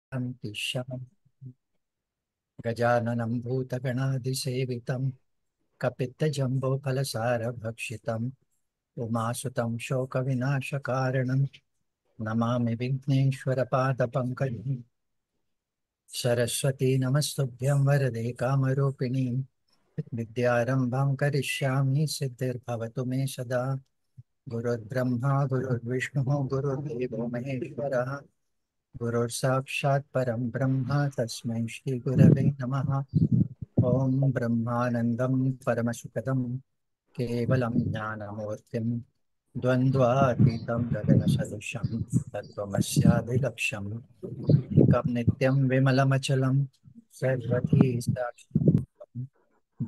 शान्ति शान्ति। गजाननं भूतगणाधिसेवितं कपित्तजम्बोफलसारभक्षितम् उमासुतं शोकविनाशकारणं नमामि विघ्नेश्वरपादपङ्कजम्। सरस्वती नमस्तुभ्यं वरदे कामरूपिणी विद्यारम्भं करिष्यामि सिद्धिर्भवतु मे सदा। गुरुर्ब्रह्मा गुरुर्विष्णुः गुरुर्देवो महेश्वरः गुरुर्साक्षात् परं ब्रह्म तस्मै श्रीगुरवे नमः। ॐ ब्रह्मानन्दं परमसुखदं केवलं ज्ञानमूर्तिं द्वन्द्वातीतं गगनसदृशं तत्त्वमस्यादिलक्ष्यम् एकं नित्यं विमलमचलं सर्वधी साक्षितं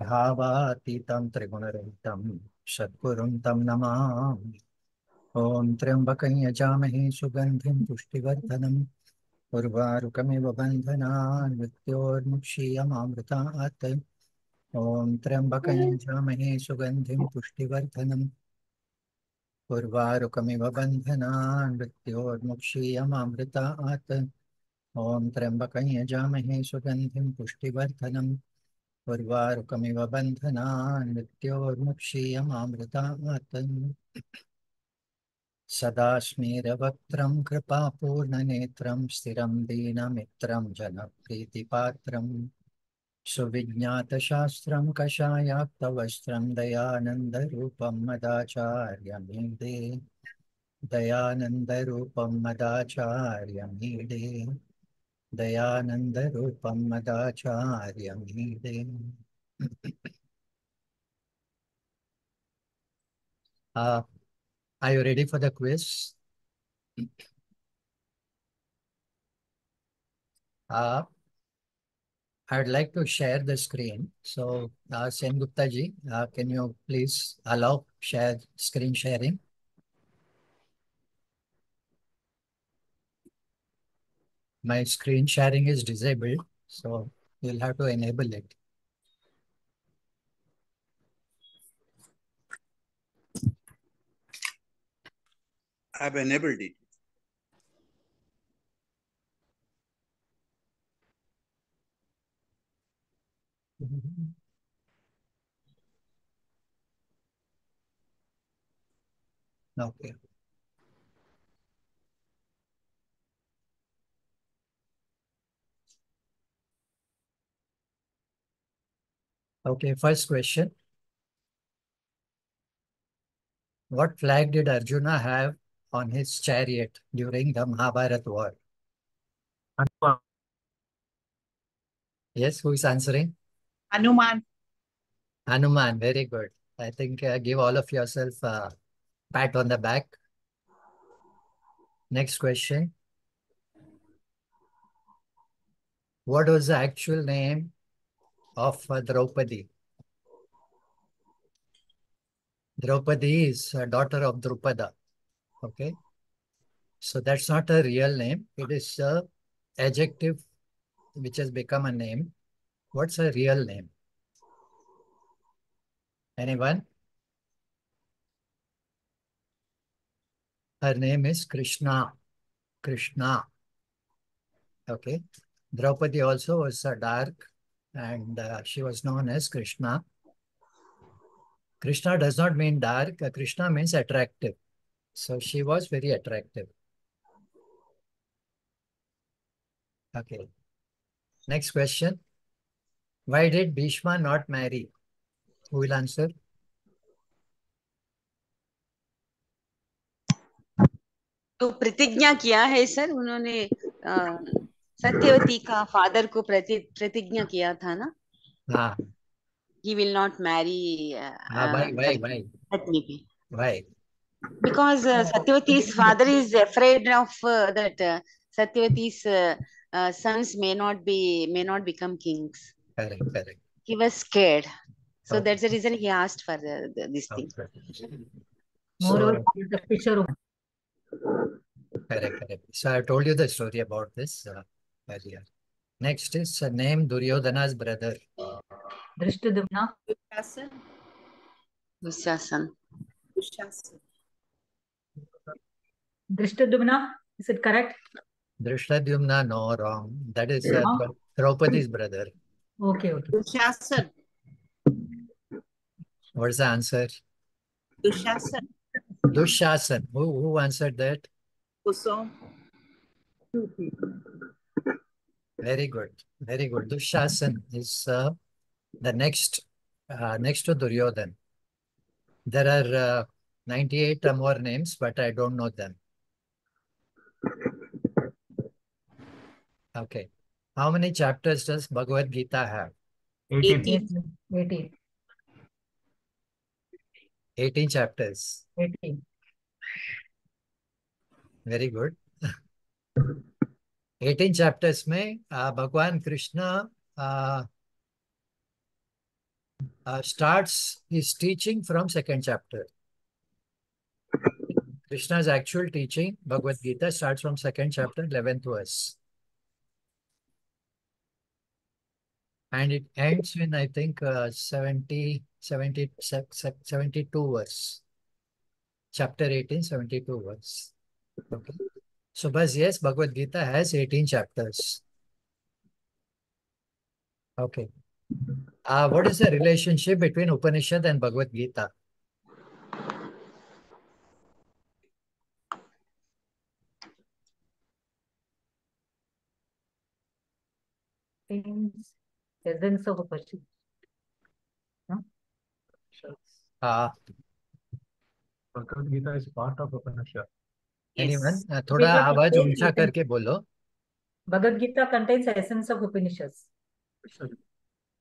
भावातीतं त्रिगुणरहितं सद्गुरुं तं नमामि। ॐ त्र्यम्बकं यजामहे सुगन्धिं पुष्टिवर्धनम् उर्वारुकमिव बन्धनान् मृत्योर्मुक्षीयमामृतात्। ॐ त्र्यम्बकं यजामहे सुगन्धिं पुष्टिवर्धनम् उर्वारुकमिव बन्धनान् मृत्योर्मुक्षीयमामृतात्। ॐ त्र्यम्बकं यजामहे सुगन्धिं पुष्टिवर्धनम् उर्वारुकमिव बन्धनान् मृत्योर्मुक्षीयमामृतात्। सदा स्मेरवक्त्रं कृपापूर्णनेत्रं स्थिरं दीनमित्रं जनप्रीतिपात्रं सुविज्ञातशास्त्रं कषायाक्तवस्त्रं दयानन्दरूपं मदाचार्यमीडे दयानन्दरूपं मदाचार्यमीडे दयानन्दरूपं मदाचार्यमीडे। Are you ready for the quiz? I would like to share the screen. So, Sen Gupta ji, can you please allow screen sharing? My screen sharing is disabled, so you'll have to enable it. I've enabled it. Okay. Okay, first question. What flag did Arjuna have on his chariot during the Mahabharata war? Yes, who is answering? Hanuman. Hanuman, very good. I think give all of yourself a pat on the back. Next question. What was the actual name of Draupadi? Draupadi is a daughter of Drupada. Okay. So that's not a real name. It is a adjective which has become a name. What's a real name? Anyone? Her name is Krishna. Krishna. Okay. Draupadi also was dark and she was known as Krishna. Krishna does not mean dark. Krishna means attractive. So she was very attractive. Okay. Next question. Why did Bhishma not marry? Who will answer? तो प्रतिज्ञा किया है sir उन्होंने सत्यवती का father को प्रतिज्ञा किया था ना. हाँ. He will not marry Why? Patni. Why? Because Satyavati's father is afraid of that Satyavati's sons may not become kings. Correct. He was scared. So Okay. that's the reason he asked for this thing. So, correct. So I told you the story about this earlier. Next is name Duryodhana's brother. Drishtadumna. Dushasan. Drishtadumna. Is it correct? Drishtadyumna, no, wrong. That is Huh? Draupadi's brother. Okay, okay. Dushasan. What's the answer? Dushasan. Dushasan. Who answered that? Kusum. Very good. Very good. Dushasan is the next to Duryodhan. There are 98 more names, but I don't know them. Okay. How many chapters does Bhagavad Gita have? 18. 18. 18 chapters. 18. Very good. 18 chapters में भगवान Krishna starts his teaching from second chapter. Krishna's actual teaching, Bhagavad Gita, starts from second chapter, 11th verse. And it ends in, I think, 72 verse. Chapter 18, 72 verse. Okay. So, but yes, Bhagavad Gita has 18 chapters. Okay. What is the relationship between Upanishad and Bhagavad Gita? Things, essence of a person. No? Bhagavad Gita is part of Upanishad. Yes. Anyone? थोड़ा आवाज ऊंचा करके बोलो. Bhagavad Gita contains the essence of Upanishads.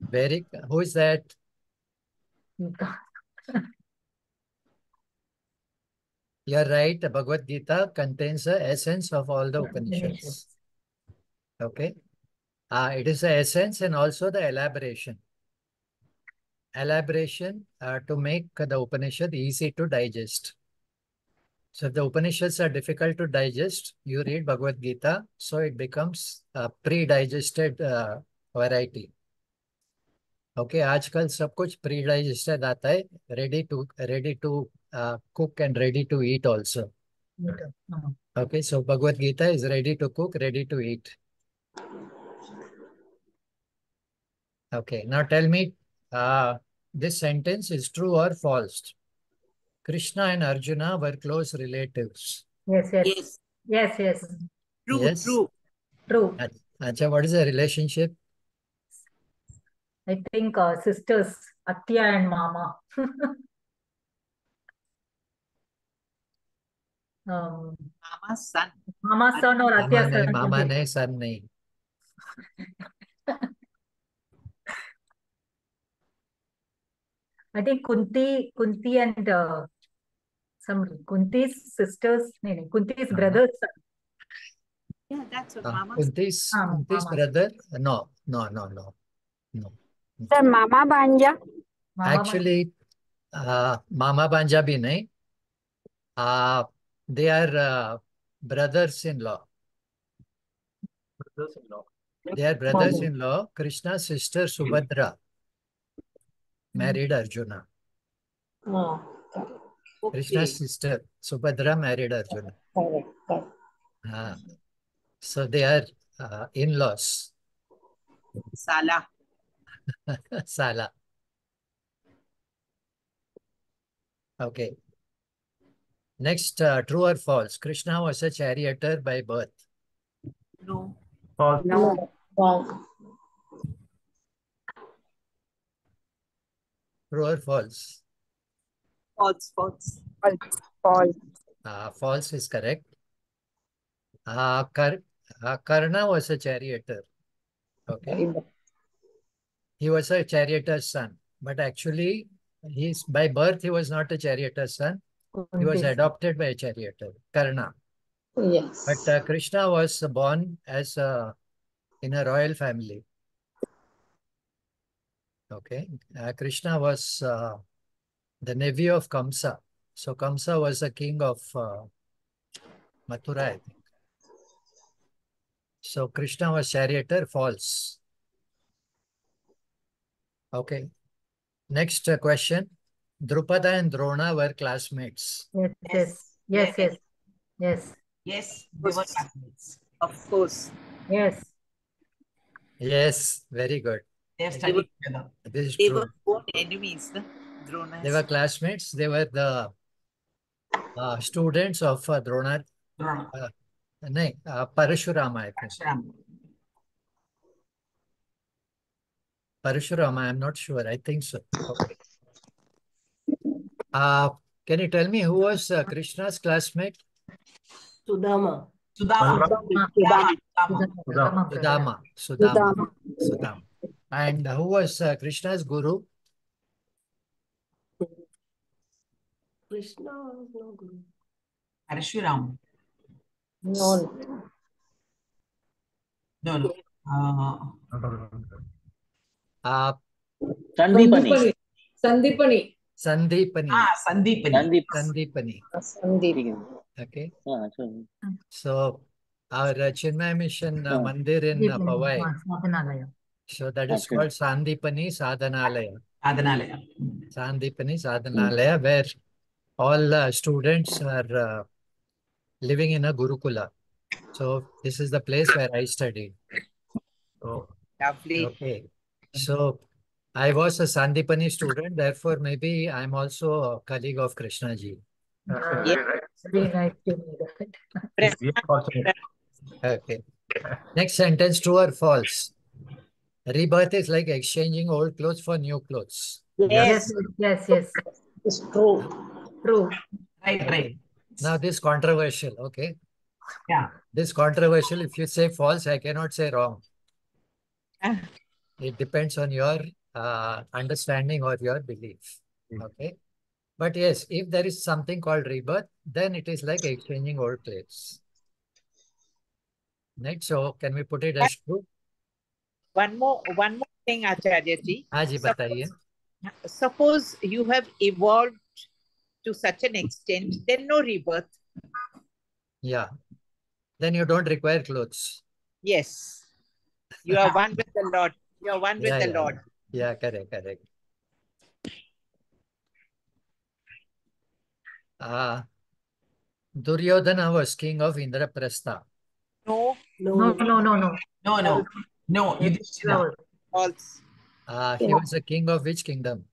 Very. Who is that? You're right. Bhagavad Gita contains the essence of all the Upanishads. Okay. It is the essence and also the elaboration. Elaboration to make the Upanishad easy to digest. So if the Upanishads are difficult to digest, you read Bhagavad Gita, so it becomes a pre-digested variety. Okay, आजकल सब कुछ pre-digested आता है, ready to cook and ready to eat also. Okay, so Bhagavad Gita is ready to cook, ready to eat. Okay, now tell me, this sentence is true or false? Krishna and Arjuna were close relatives. Yes, yes. Yes. Yes, yes. True, Yes. true. True. Acha, what is the relationship? I think sisters, Atya and Mama. Mama's son. Mama's son or Atya's son. मामा नहीं, son नहीं. I think Kunti and some Kunti's sisters, Kunti's brothers. Yeah, that's what Mama's Kunti's Mama's. brother? No. Sir, Mama Banja. Actually, Mama Banja bhi nahi. They are brothers-in-law. They are brothers-in-law. Krishna's sister Subhadra married Arjuna. Oh, Krishna's sister Subhadra married Arjuna. correct. So they are in-laws. Sala. Sala. Okay. Next, true or false? Krishna was a charioteer by birth. No. No, wrong. True or false? False, false. False. False is correct. Karna was a charioteer. Okay. He was a charioteer's son. But actually, by birth, he was not a charioteer's son. He was adopted by a charioteer, Karna. Yes. But Krishna was born as in a royal family. Okay. Krishna was the nephew of Kamsa. So Kamsa was the king of Mathura, I think. So Krishna was charioteer, false. Okay. Next question. Drupada and Drona were classmates. Yes, they were classmates. Yes, they were classmates. Of course. Yes. Yes, very good. They have studied together. This is They true. were both enemies, no? Dronas. They were classmates. They were the students of Drona. Drona. Parashurama, I think. Parshuram. Parashurama, I'm not sure. I think so. Okay. Can you tell me who was Krishna's classmate? Sudama. Sudama. Sudama. Sudama. Sudama. Sudama. Sudama. And who was Krishna's guru? Krishna was no guru. Parshuram. No. No. Uh, Sandipani. Sandipani. Sandipani. Sandipani. Sandipani. Sandeep. Okay. Sorry. So our Chinmay Mission Mandir in Powai. Sadhanalaya. So that is called Sandipani Sadhanalaya. Adhanalaya. Sandipani Sadhanalaya, where all students are living in a Gurukula. So this is the place where I studied. So, Lovely. okay. So I was a Sandipani student, therefore maybe I'm also a colleague of Krishnaji. Very nice to meet that. Okay. Next sentence, true or false? Rebirth is like exchanging old clothes for new clothes. Yes. Yes. It's true. True. Right. Now this controversial, okay? Yeah. This controversial, if you say false, I cannot say wrong. It depends on your understanding or your belief, okay? But yes, if there is something called rebirth, then it is like exchanging old clothes. Right? So can we put it as true? One more thing, Acharya ji. हाँ जी बताइए. Suppose you have evolved to such an extent, then no rebirth. Yeah. Then you don't require clothes. Yes. You are one with the Lord. You are one with the Lord. Yeah, correct. Duryodhana was king of Indraprastha. No. No. Yudhishthira. False. He was the king of which kingdom?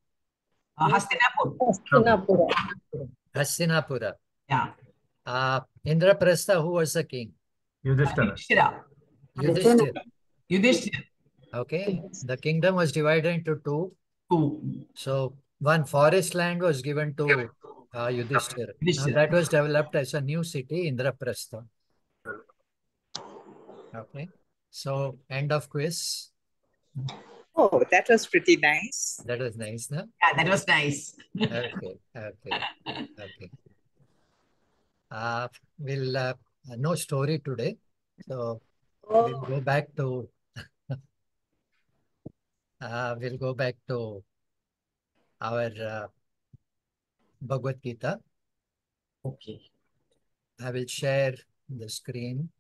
Hastinapur. Hastinapura. Hastinapura. Yeah. Indraprastha, who was the king? Yudhishthira. Yudhishthira. Okay. The kingdom was divided into two. So one forest land was given to Yudhishthira. Now that was developed as a new city, Indraprastha. Okay. So end of quiz. Oh, that was pretty nice. That was nice, no? Yeah, that was nice. Okay. We'll no story today. So we'll go back to our Bhagavad Gita. Okay. I will share the screen.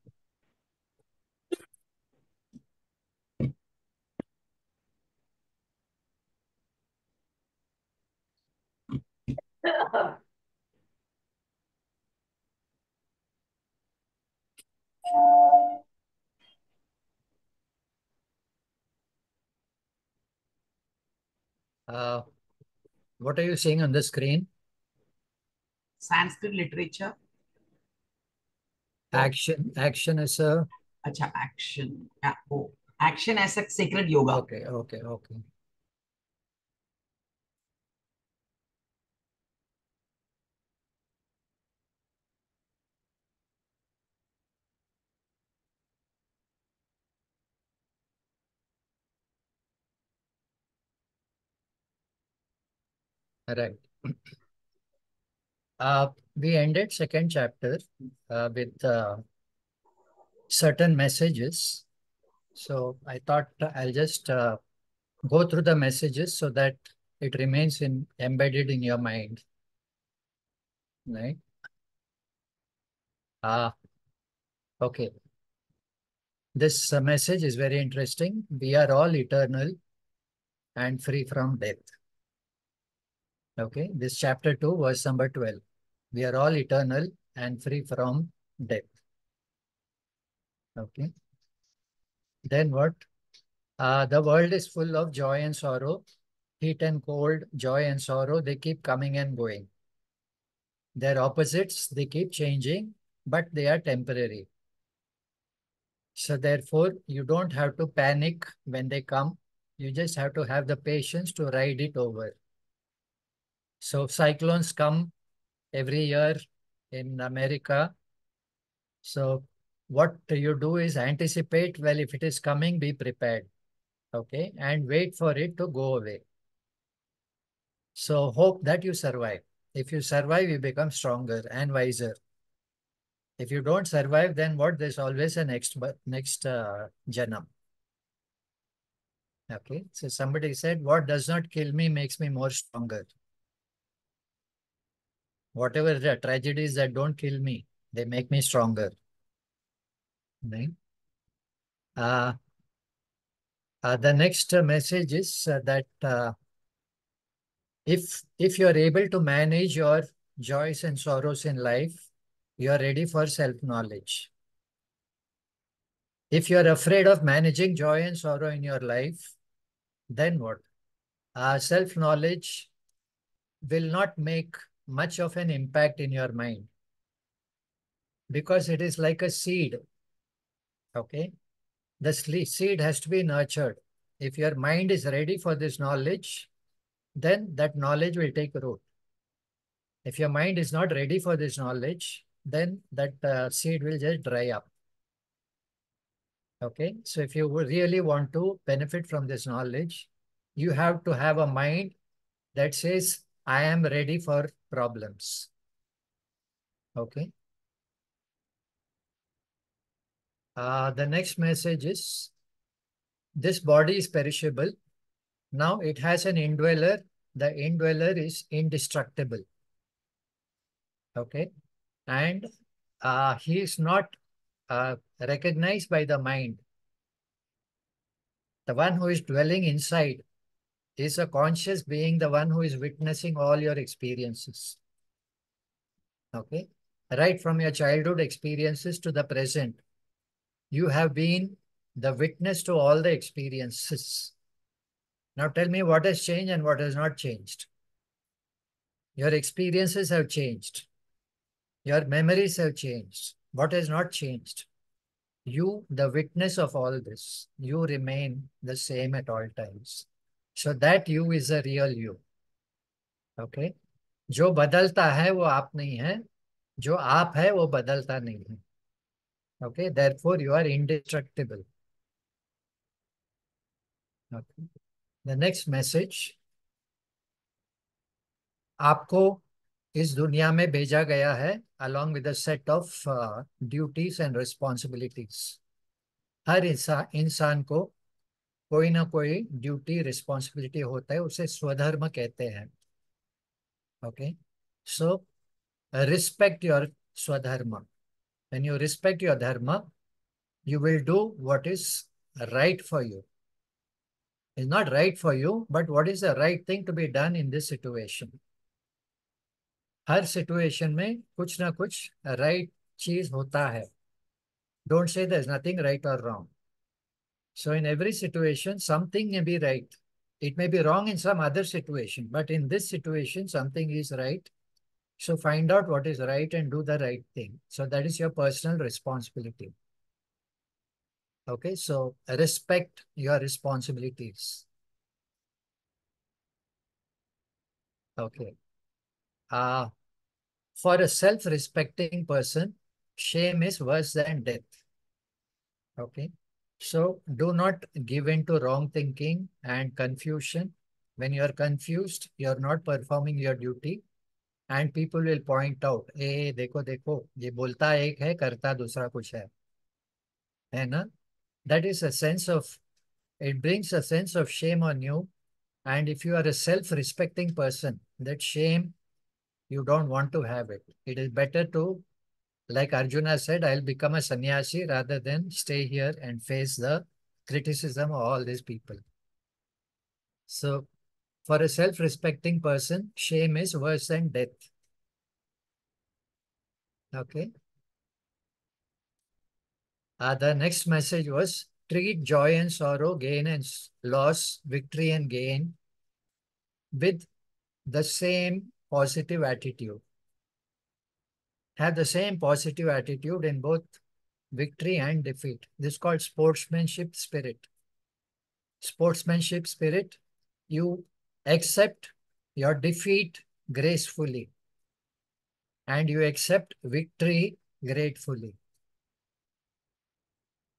What are you seeing on the screen? Sanskrit literature. Action is a... Acha, action. Yeah. Oh. Action as a sacred yoga. Okay. Right. We ended second chapter with certain messages. So I thought I'll just go through the messages so that it remains embedded in your mind. Right? Okay. This message is very interesting. We are all eternal and free from death. Okay. This chapter 2, verse number 12. We are all eternal and free from death. Okay. Then what? The world is full of joy and sorrow. Heat and cold, joy and sorrow, they keep coming and going. They're opposites, they keep changing, but they are temporary. So therefore, you don't have to panic when they come. You just have to have the patience to ride it over. So cyclones come every year in America. So what you do is anticipate, well, if it is coming, be prepared. Okay, and wait for it to go away. So hope that you survive. If you survive, you become stronger and wiser. If you don't survive, then what? There's always a next janam. Okay, so somebody said, what does not kill me makes me more stronger. Whatever the tragedies that don't kill me, they make me stronger. Right? The next message is that if you are able to manage your joys and sorrows in life, you are ready for self-knowledge. If you are afraid of managing joy and sorrow in your life, then what? Self-knowledge will not make much of an impact in your mind because it is like a seed. Okay? The seed has to be nurtured. If your mind is ready for this knowledge, then that knowledge will take root. If your mind is not ready for this knowledge, then that seed will just dry up. Okay, so if you really want to benefit from this knowledge, you have to have a mind that says, I am ready for problems. Okay. The next message is, this body is perishable. Now it has an indweller. The indweller is indestructible. Okay. And he is not recognized by the mind. The one who is dwelling inside is a conscious being, the one who is witnessing all your experiences. Okay. Right from your childhood experiences to the present, you have been the witness to all the experiences. Now tell me what has changed and what has not changed. Your experiences have changed. Your memories have changed. What has not changed? You, the witness of all this, you remain the same at all times. So that you is a real you. Okay? जो बदलता है वो आप नहीं है. जो आप है वो बदलता नहीं है. Okay? Therefore, you are indestructible. Okay. The next message. आपको इस दुनिया में भेजा गया है along with a set of duties and responsibilities. हर इंसान को कोई ना कोई ड्यूटी रिस्पॉन्सिबिलिटी होता है, उसे स्वधर्म कहते हैं. Okay, so respect your swadharma. When you respect your dharma, you will do what is right for you. It's not right for you, but what is the right thing to be done in this situation. Her situation में कुछ ना कुछ right चीज होता है. Don't say there's nothing right or wrong. So in every situation, something may be right. It may be wrong in some other situation, but in this situation, something is right. So find out what is right and do the right thing. So that is your personal responsibility. Okay, so respect your responsibilities. Okay. For a self-respecting person, shame is worse than death. Okay. So do not give in to wrong thinking and confusion. When you are confused, you are not performing your duty. And people will point out, ए देखो देखो, ये बोलता एक है, करता दूसरा कुछ है ना? That is a sense of, it brings a sense of shame on you. And if you are a self-respecting person, that shame, you don't want to have it. It is better to, like Arjuna said, I'll become a sannyasi rather than stay here and face the criticism of all these people. So for a self-respecting person, shame is worse than death. Okay. The next message was treat joy and sorrow, gain and loss, victory and gain with the same positive attitude. Have the same positive attitude in both victory and defeat. This is called sportsmanship spirit. Sportsmanship spirit, you accept your defeat gracefully and you accept victory gratefully.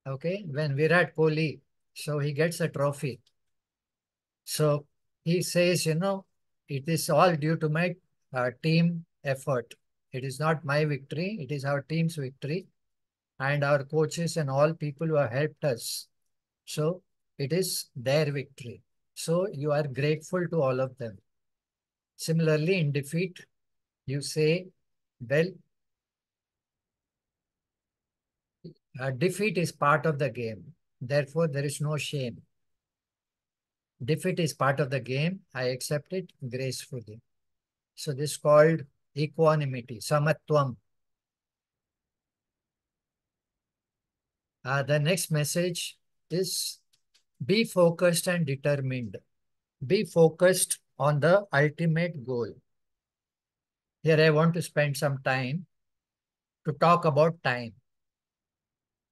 Okay, when Virat Kohli, so he gets a trophy. So he says, you know, it is all due to my team effort. It is not my victory, it is our team's victory and our coaches and all people who have helped us. So it is their victory. So you are grateful to all of them. Similarly, in defeat, you say, well, defeat is part of the game. Therefore, there is no shame. Defeat is part of the game. I accept it gracefully. So this is called equanimity, samatvam. The next message is be focused and determined. Be focused on the ultimate goal. Here I want to spend some time to talk about time.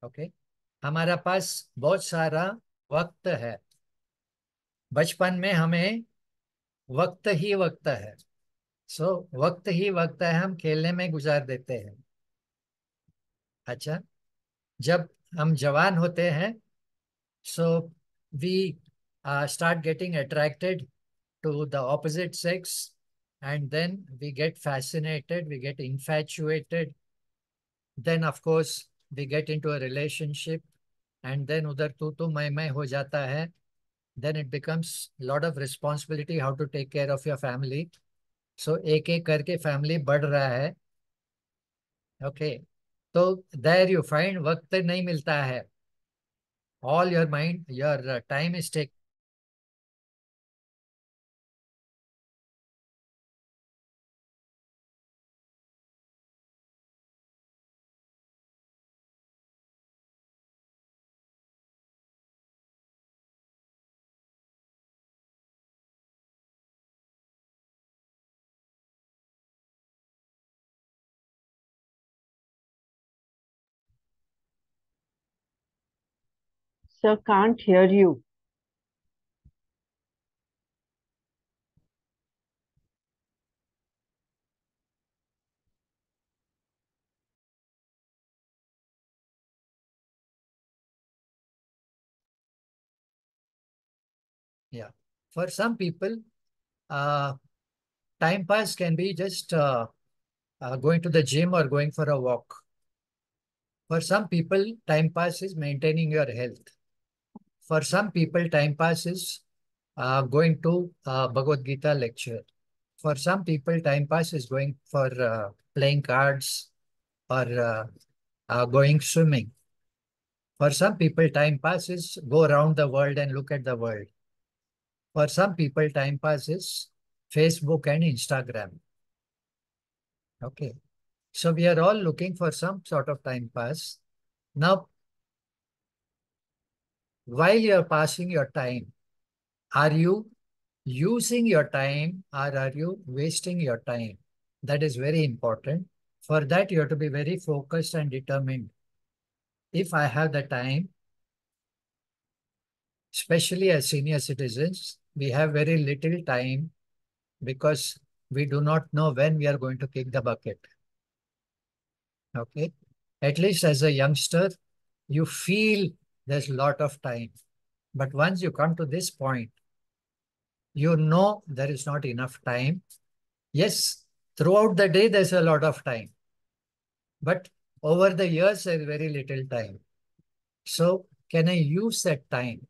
Okay? हमारा पास बहुत सारा वक्त है. बचपन में हमें वक्त ही वक्त है. सो वक्त ही वक्त है, हम खेलने में गुजार देते हैं. अच्छा, जब हम जवान होते हैं, so we start getting attracted to the opposite sex and then we get fascinated, we get infatuated. Then of course we get into a relationship and then udhar tu मैं हो जाता है. Then it becomes a lot of responsibility how to take care of your family. So एक एक करके family बढ़ रहा है. Okay. So there you find वक्त नहीं मिलता है. All your mind, your time is taken. Sir, can't hear you. Yeah. For some people, time pass can be just going to the gym or going for a walk. For some people, time pass is maintaining your health. For some people, time pass is going to Bhagavat Gita lecture. For some people, time pass is going for playing cards or going swimming. For some people, time pass is go around the world and look at the world. For some people, time pass is Facebook and Instagram. Okay. So we are all looking for some sort of time pass. Now, while you're passing your time, are you using your time or are you wasting your time? That is very important. For that, you have to be very focused and determined. If I have the time, especially as senior citizens, we have very little time because we do not know when we are going to kick the bucket. Okay. At least as a youngster, you feel there's a lot of time. But once you come to this point, you know there is not enough time. Yes, throughout the day, there's a lot of time. But over the years, there's very little time. So can I use that time?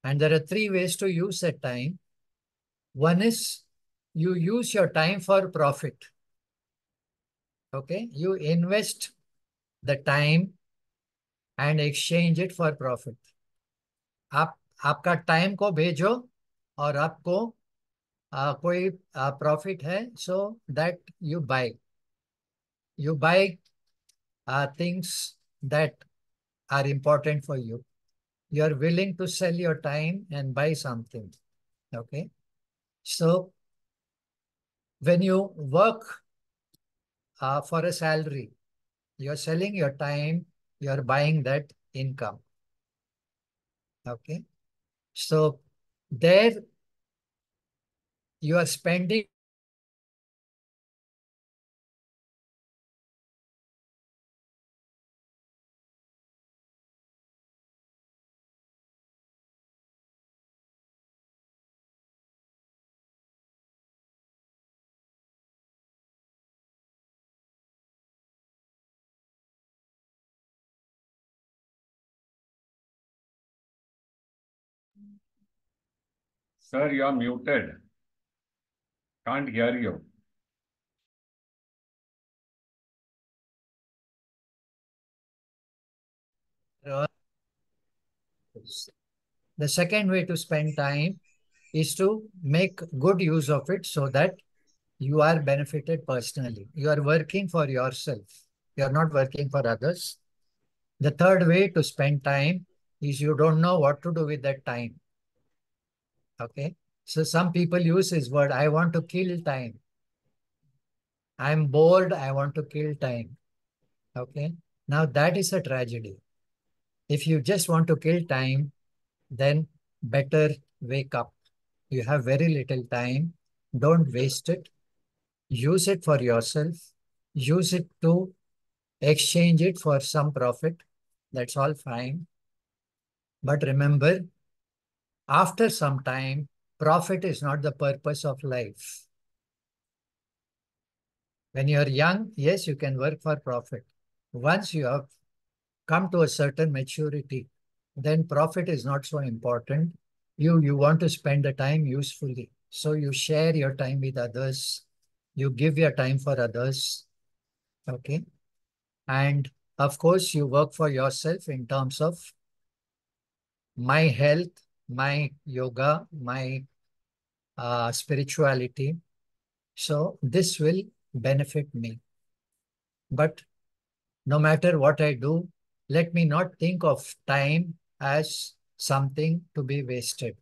And there are three ways to use that time. One is you use your time for profit. Okay, you invest the time and exchange it for profit. आपका time को भेजो और आपको कोई profit है, so that you buy things that are important for you. You are willing to sell your time and buy something. Okay. So when you work for a salary, you're selling your time, you're buying that income. Okay. So there you are spending Sir, you are muted. Can't hear you. the second way to spend time is to make good use of it so that you are benefited personally. You are working for yourself. You are not working for others. The third way to spend time is you don't know what to do with that time. Okay. So some people use this word, I want to kill time. I'm bored, I want to kill time. Okay. Now that is a tragedy. If you just want to kill time, then better wake up. You have very little time. Don't waste it. Use it for yourself. Use it to exchange it for some profit. That's all fine. But remember, after some time, profit is not the purpose of life. When you're young, yes, you can work for profit. Once you have come to a certain maturity, then profit is not so important. You want to spend the time usefully. So you share your time with others. You give your time for others. Okay. And of course, you work for yourself in terms of my health, my yoga, my spirituality. So this will benefit me. But no matter what I do, let me not think of time as something to be wasted.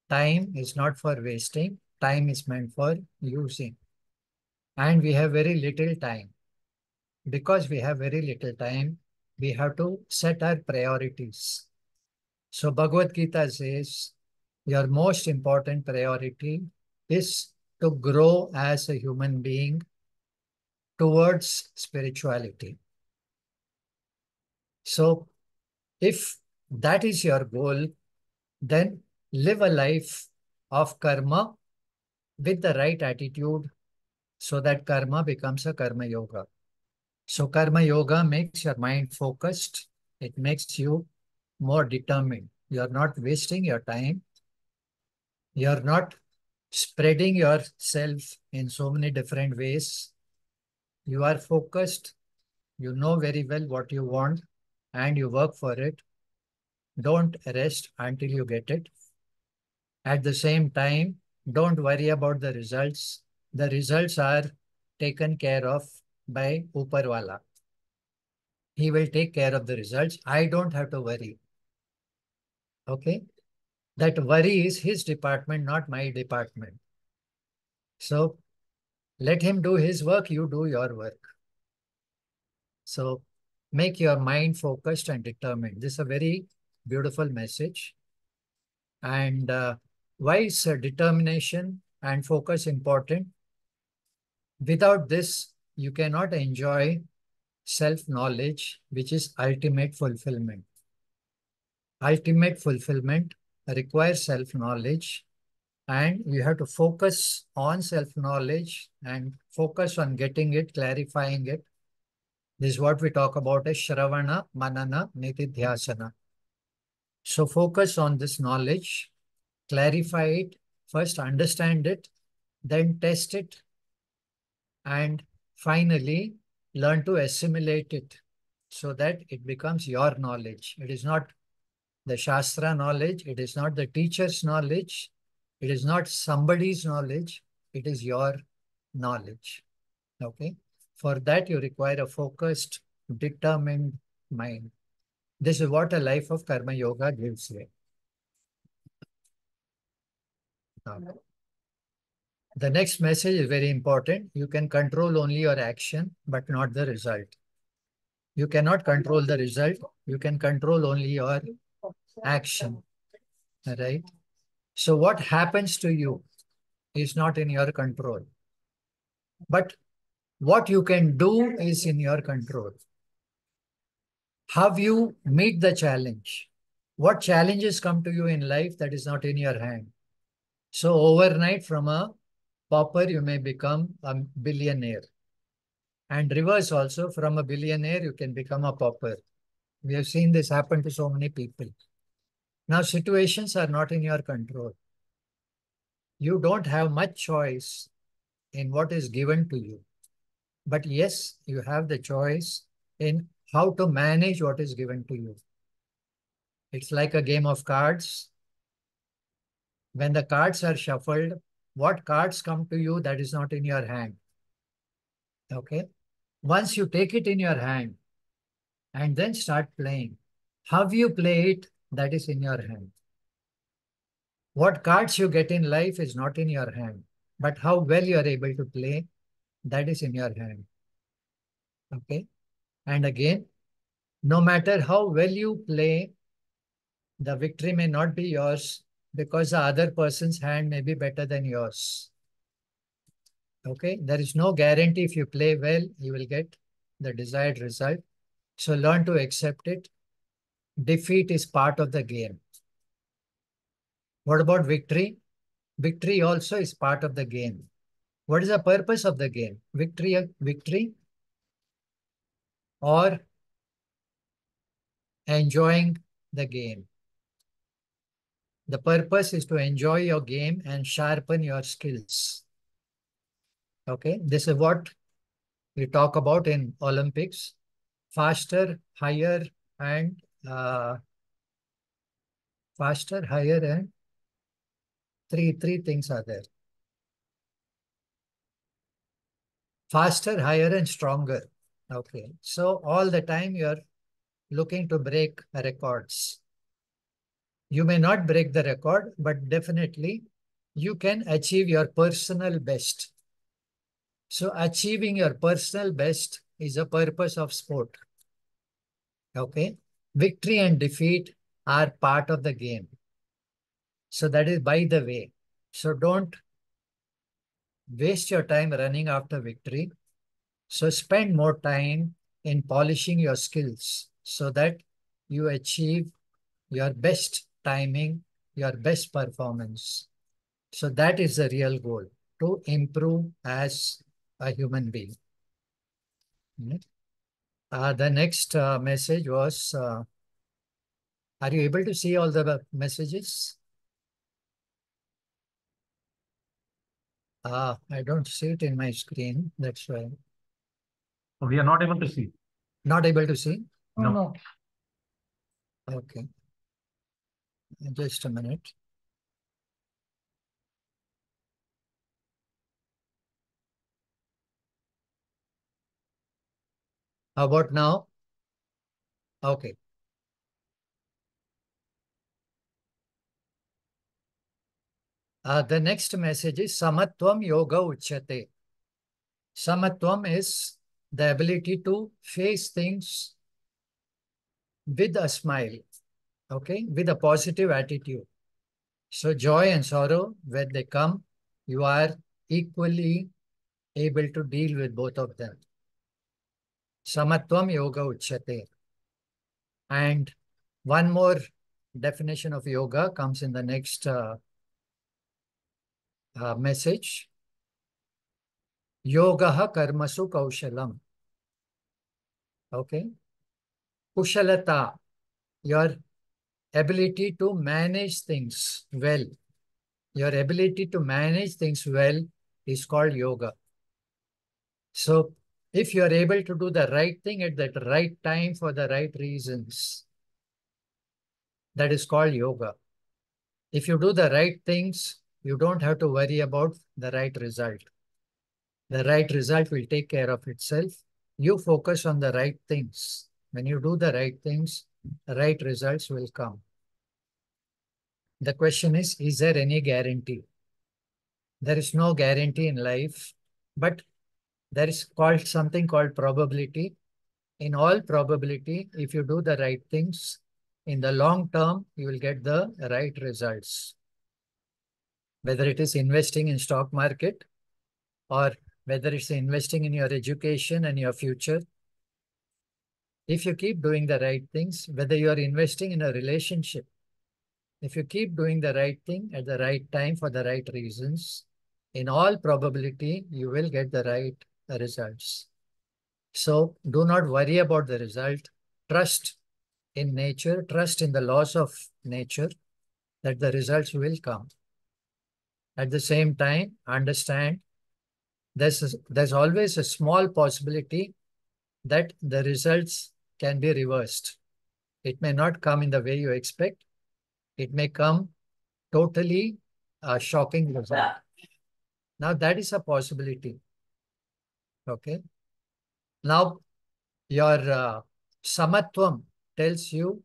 Time is not for wasting. Time is meant for using. And we have very little time. Because we have very little time, we have to set our priorities. So Bhagavad Gita says, your most important priority is to grow as a human being towards spirituality. So if that is your goal, then live a life of karma with the right attitude so that karma becomes a karma yoga. So karma yoga makes your mind focused. It makes you more determined. You're not wasting your time. You're not spreading yourself in so many different ways. You are focused. You know very well what you want and you work for it. Don't rest until you get it. At the same time, don't worry about the results. The results are taken care of by Uparwala. He will take care of the results. I don't have to worry. Okay? That worry is his department, not my department. So let him do his work, you do your work. So make your mind focused and determined. This is a very beautiful message. And why is determination and focus important? Without this, you cannot enjoy self-knowledge, which is ultimate fulfillment. Ultimate fulfillment requires self-knowledge, and you have to focus on self-knowledge and focus on getting it, clarifying it. This is what we talk about as Shravana, Manana, Nitidhyasana. So focus on this knowledge, clarify it, first understand it, then test it, and finally learn to assimilate it so that it becomes your knowledge. It is not the Shastra knowledge, it is not the teacher's knowledge, it is not somebody's knowledge, it is your knowledge. Okay. For that, you require a focused determined mind. This is what a life of karma yoga gives you. Now, the next message is very important. You can control only your action, but not the result. You cannot control the result. You can control only your action. Right? So what happens to you is not in your control. But what you can do is in your control. How you meet the challenge. What challenges come to you in life that is not in your hand. So overnight from a pauper, you may become a billionaire. And reverse also, from a billionaire, you can become a pauper. We have seen this happen to so many people. Now, situations are not in your control. You don't have much choice in what is given to you. But yes, you have the choice in how to manage what is given to you. It's like a game of cards. When the cards are shuffled, what cards come to you that is not in your hand. Okay. Once you take it in your hand and then start playing, how you play it, that is in your hand. What cards you get in life is not in your hand, but how well you are able to play, that is in your hand. Okay. And again, no matter how well you play, the victory may not be yours because the other person's hand may be better than yours. Okay. There is no guarantee if you play well, you will get the desired result. So learn to accept it. Defeat is part of the game. What about victory? Victory also is part of the game. What is the purpose of the game? Victory or enjoying the game. The purpose is to enjoy your game and sharpen your skills. Okay, this is what we talk about in Olympics. Faster, higher, and three things are there. Faster, higher, and stronger. Okay, so all the time you're looking to break records. You may not break the record, but definitely you can achieve your personal best. So achieving your personal best is a purpose of sport. Okay, victory and defeat are part of the game. So that is by the way. So don't waste your time running after victory. So spend more time in polishing your skills so that you achieve your best timing, your best performance. So that is the real goal, to improve as a human being. The next message was, are you able to see all the messages? I don't see it in my screen. That's why. We are not able to see. Not able to see? No. Okay. Just a minute. How about now? Okay. The next message is Samatvam Yoga Uchyate. Samatvam is the ability to face things with a smile, okay, with a positive attitude. So joy and sorrow, when they come, you are equally able to deal with both of them. Samatvam Yoga Uchyate. And one more definition of yoga comes in the next message. Yogaha karmasu kaushalam. Okay. Kushalata, your ability to manage things well. Your ability to manage things well is called yoga. So if you are able to do the right thing at the right time for the right reasons, that is called yoga. If you do the right things, you don't have to worry about the right result. The right result will take care of itself. you focus on the right things. When you do the right things, the right results will come. The question is there any guarantee? There is no guarantee in life, but there is something called probability. In all probability, if you do the right things, in the long term, you will get the right results. Whether it is investing in stock market or whether it's investing in your education and your future, if you keep doing the right things, whether you are investing in a relationship, if you keep doing the right thing at the right time for the right reasons, in all probability, you will get the right results. So do not worry about the result. Trust in nature, trust in the laws of nature that the results will come. At the same time, understand there's always a small possibility that the results can be reversed. It may not come in the way you expect. It may come totally a shocking result. Now that is a possibility. Okay. Now your samatvam tells you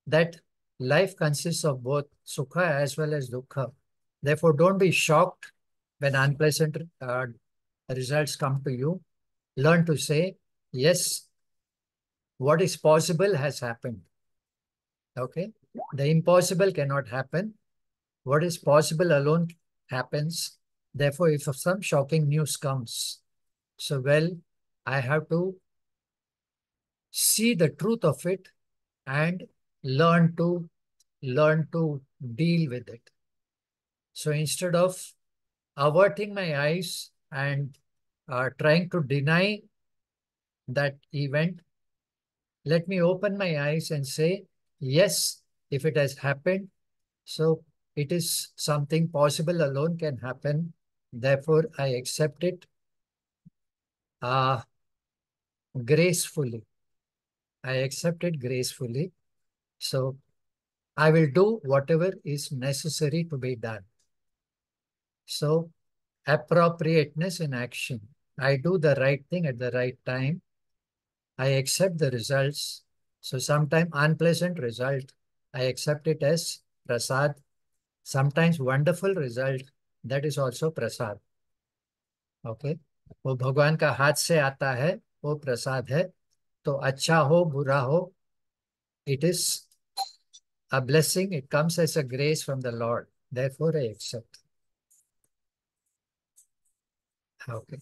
that life consists of both sukha as well as dukkha. Therefore, don't be shocked when unpleasant results come to you. Learn to say, yes, what is possible has happened. Okay. The impossible cannot happen. What is possible alone happens. Therefore, if some shocking news comes, so well, I have to see the truth of it and learn to deal with it. So instead of averting my eyes and trying to deny that event, let me open my eyes and say, yes, if it has happened, so it is something possible alone can happen. Therefore, I accept it gracefully. I accept it gracefully. So I will do whatever is necessary to be done. So appropriateness in action. I do the right thing at the right time. I accept the results. So sometimes unpleasant result, I accept it as prasad. Sometimes wonderful result, that is also prasad. Okay. वो भगवान का हाथ से आता है, वो प्रसाद है. तो अच्छा हो बुरा हो, it is a blessing. It comes as a grace from the Lord. Therefore, I accept. Okay.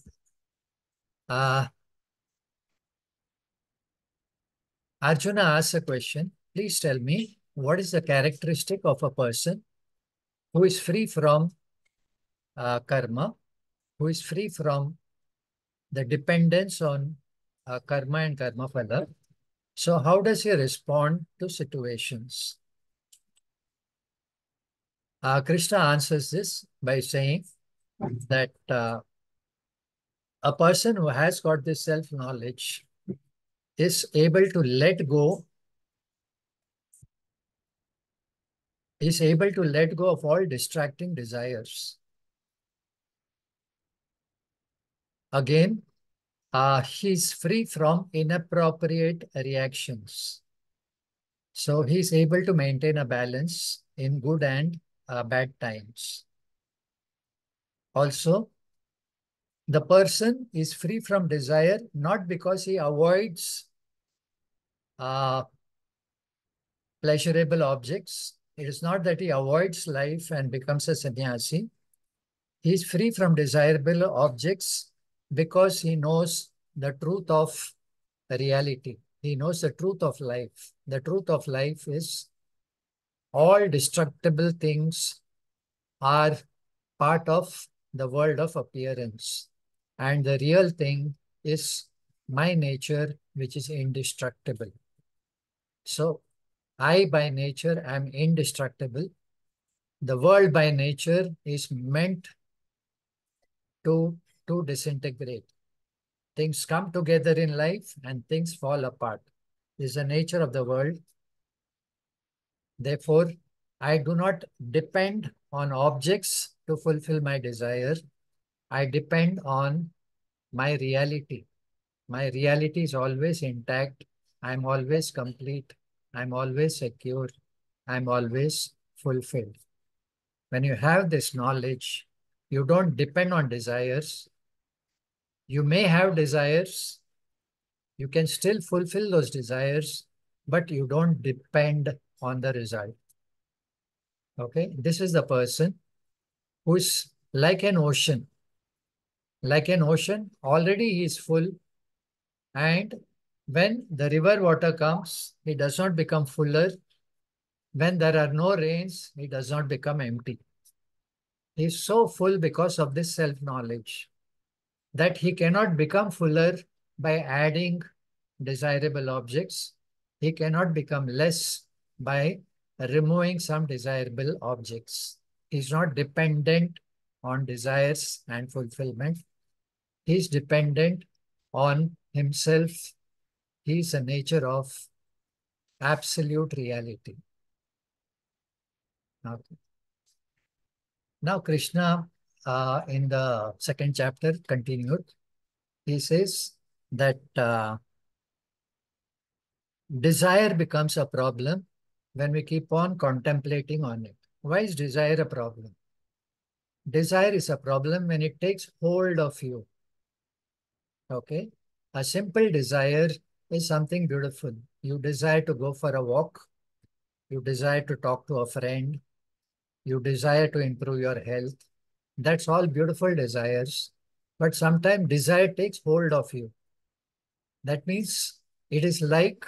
Arjuna asks a question. Please tell me, what is the characteristic of a person who is free from karma, who is free from the dependence on karma and karma phala? So how does he respond to situations? Krishna answers this by saying that a person who has got this self-knowledge is able to let go, of all distracting desires. Again, he's free from inappropriate reactions. So he's able to maintain a balance in good and bad times. Also, the person is free from desire not because he avoids pleasurable objects. It is not that he avoids life and becomes a sannyasi. He is free from desirable objects because he knows the truth of reality. He knows the truth of life. The truth of life is all destructible things are part of the world of appearance. And the real thing is my nature, which is indestructible. So I by nature am indestructible. The world by nature is meant to disintegrate. Things come together in life and things fall apart. This is the nature of the world. Therefore, I do not depend on objects to fulfill my desire. I depend on my reality. My reality is always intact. I'm always complete. I'm always secure. I'm always fulfilled. When you have this knowledge, you don't depend on desires. You may have desires. You can still fulfill those desires, but you don't depend on the result. Okay, this is the person who's like an ocean. Like an ocean, already he is full, and when the river water comes, it does not become fuller. When there are no rains, it does not become empty. He is so full because of this self-knowledge that he cannot become fuller by adding desirable objects. He cannot become less by removing some desirable objects. He is not dependent on desires and fulfillment. He is dependent on himself. He is a nature of absolute reality. Okay. Now Krishna, in the second chapter, continued. He says that desire becomes a problem when we keep on contemplating on it. Why is desire a problem? Desire is a problem when it takes hold of you. Okay? A simple desire is something beautiful. You desire to go for a walk. You desire to talk to a friend. You desire to improve your health. That's all beautiful desires. But sometimes desire takes hold of you. That means it is like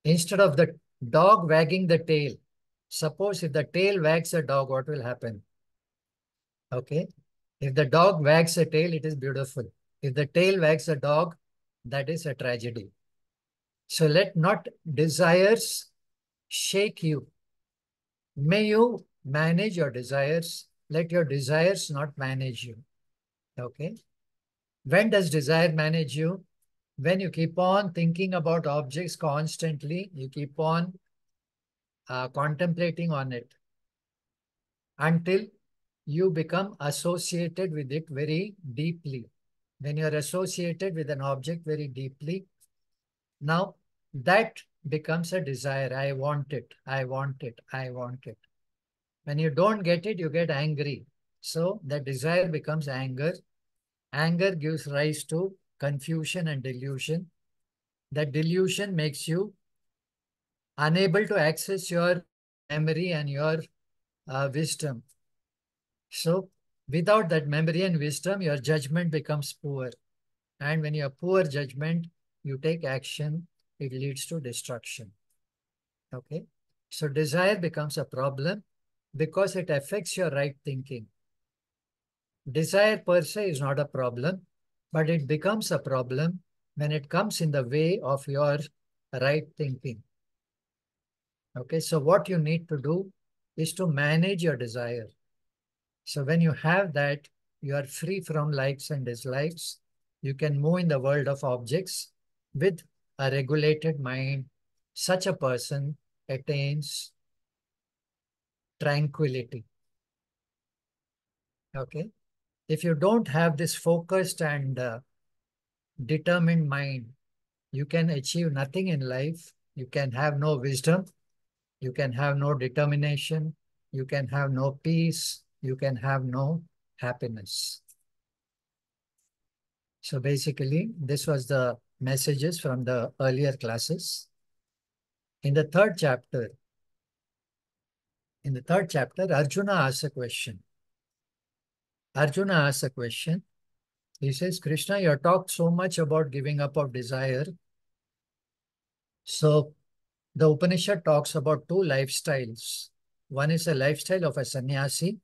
instead of the dog wagging the tail, suppose if the tail wags the dog, what will happen? Okay. If the dog wags the tail, it is beautiful. If the tail wags the dog, that is a tragedy. So let not desires shake you. May you manage your desires. Let your desires not manage you. Okay. When does desire manage you? When you keep on thinking about objects constantly, you keep on contemplating on it until you become associated with it very deeply. When you're associated with an object very deeply, now that becomes a desire. I want it, I want it, I want it. When you don't get it, you get angry. So the desire becomes anger. Anger gives rise to confusion and delusion. That delusion makes you unable to access your memory and your wisdom. So without that memory and wisdom, your judgment becomes poor. And when you have poor judgment, you take action, it leads to destruction. Okay. So desire becomes a problem because it affects your right thinking. Desire per se is not a problem, but it becomes a problem when it comes in the way of your right thinking. Okay, so what you need to do is to manage your desire. So when you have that, you are free from likes and dislikes. You can move in the world of objects with a regulated mind. Such a person attains tranquility. Okay. If you don't have this focused and determined mind, you can achieve nothing in life. You can have no wisdom. You can have no determination. You can have no peace. You can have no happiness. So basically, this was the messages from the earlier classes. In the third chapter, Arjuna asks a question. Arjuna asks a question. He says, Krishna, you have talked so much about giving up of desire. So the Upanishad talks about two lifestyles. One is a lifestyle of a sannyasi.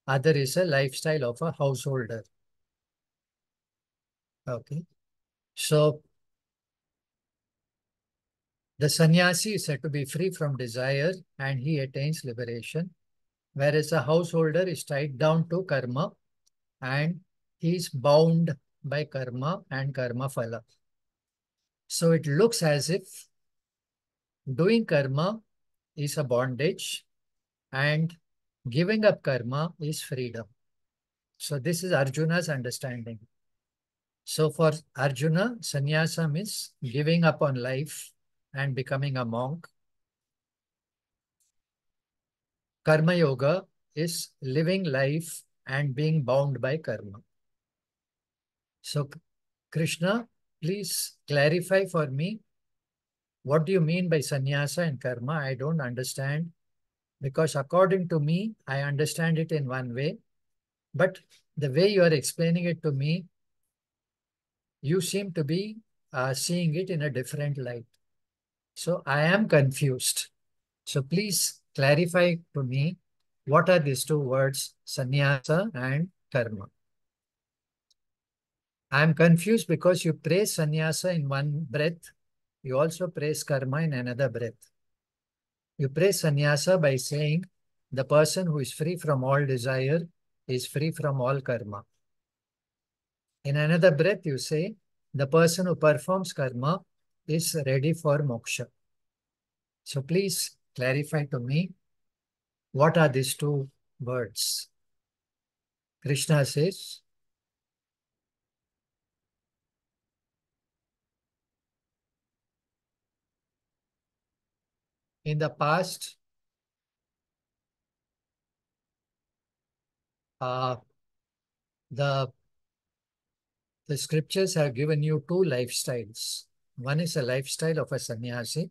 Other is a lifestyle of a householder. Okay. So the sannyasi is said to be free from desire and he attains liberation, whereas a householder is tied down to karma and he is bound by karma and karma phala. So it looks as if doing karma is a bondage and giving up karma is freedom. So this is Arjuna's understanding. So for Arjuna, sannyasa means giving up on life and becoming a monk. Karma yoga is living life and being bound by karma. So Krishna, please clarify for me, what do you mean by sannyasa and karma? I don't understand, because according to me, I understand it in one way, but the way you are explaining it to me, you seem to be seeing it in a different light. So I am confused. So please clarify to me, what are these two words, sannyasa and karma? I am confused because you praise sannyasa in one breath. You also praise karma in another breath. You praise sannyasa by saying the person who is free from all desire is free from all karma. In another breath, you say the person who performs karma is ready for moksha. So please clarify to me, what are these two words? Krishna says, in the past, the scriptures have given you two lifestyles. One is a lifestyle of a sannyasi.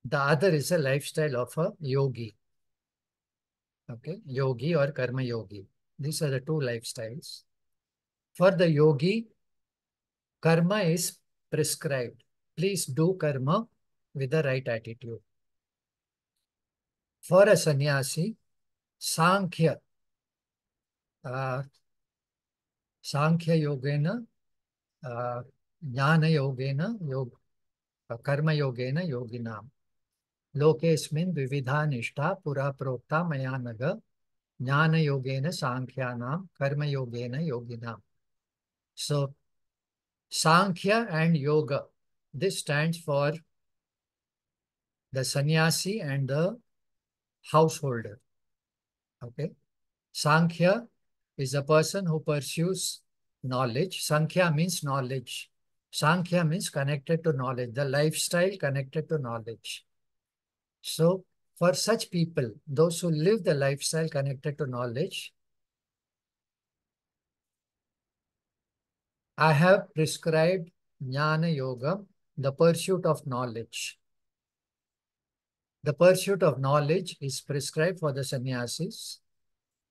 The other is a lifestyle of a yogi. Okay, yogi or karma yogi. These are the two lifestyles. For the yogi, karma is prescribed. Please do karma with the right attitude. For a sannyasi, Sankhya, Sankhya yogena, Jnana yogena, karma yogena yoginam. Lokesmin vividha nishta pura prokta maya naga, Jnana yogena sankhyanam, karma yogena yoginam. So, Sankhya and yoga, this stands for the sannyasi and the householder. Okay. Sankhya is a person who pursues knowledge. Sankhya means knowledge. Sankhya means connected to knowledge, the lifestyle connected to knowledge. So for such people, those who live the lifestyle connected to knowledge, I have prescribed Jnana Yoga, the pursuit of knowledge. The pursuit of knowledge is prescribed for the sannyasis.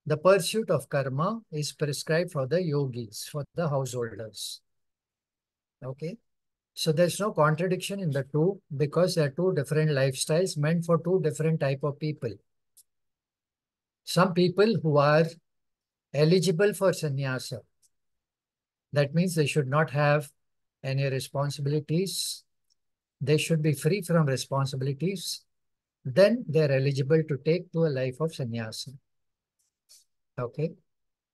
The pursuit of karma is prescribed for the yogis, for the householders. Okay. So there's no contradiction in the two, because there are two different lifestyles meant for two different type of people. Some people who are eligible for sannyasa, that means they should not have any responsibilities. They should be free from responsibilities. Then they're eligible to take to a life of sannyasa. Okay.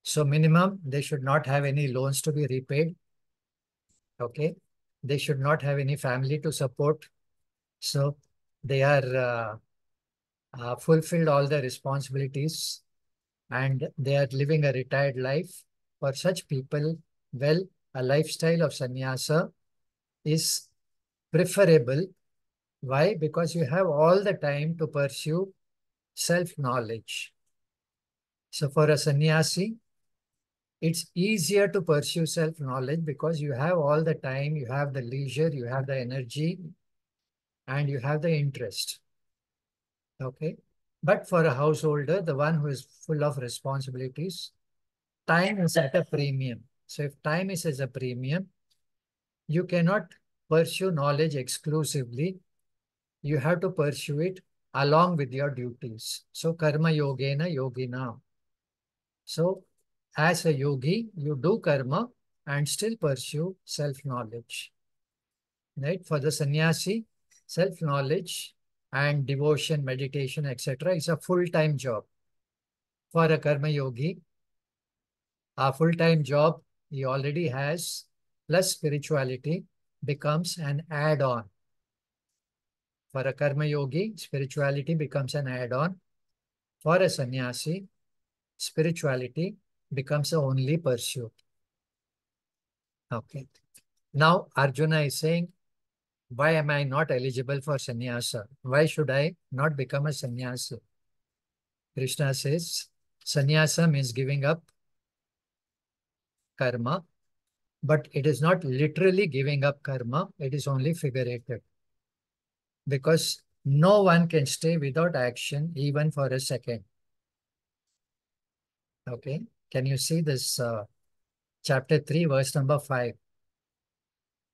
So minimum, they should not have any loans to be repaid. Okay. They should not have any family to support. So they are fulfilled all their responsibilities and they are living a retired life. For such people, well, a lifestyle of sannyasa is preferable. Why? Because you have all the time to pursue self-knowledge. So for a sannyasi, it's easier to pursue self-knowledge because you have all the time, you have the leisure, you have the energy, and you have the interest. Okay. But for a householder, the one who is full of responsibilities, time is at a premium. So if time is as a premium, you cannot pursue knowledge exclusively. You have to pursue it along with your duties. So karma yogena yogina. So as a yogi, you do karma and still pursue self-knowledge. Right? For the sannyasi, self-knowledge and devotion, meditation, etc. is a full-time job. For a karma yogi, a full-time job he already has, plus spirituality becomes an add-on. For a karma yogi, spirituality becomes an add-on. For a sannyasi, spirituality becomes the only pursuit. Okay. Now Arjuna is saying, why am I not eligible for sannyasa? Why should I not become a sannyasi? Krishna says, sannyasa means giving up karma, but it is not literally giving up karma. It is only figurative. Because no one can stay without action even for a second. Okay. Can you see this chapter 3, verse number 5?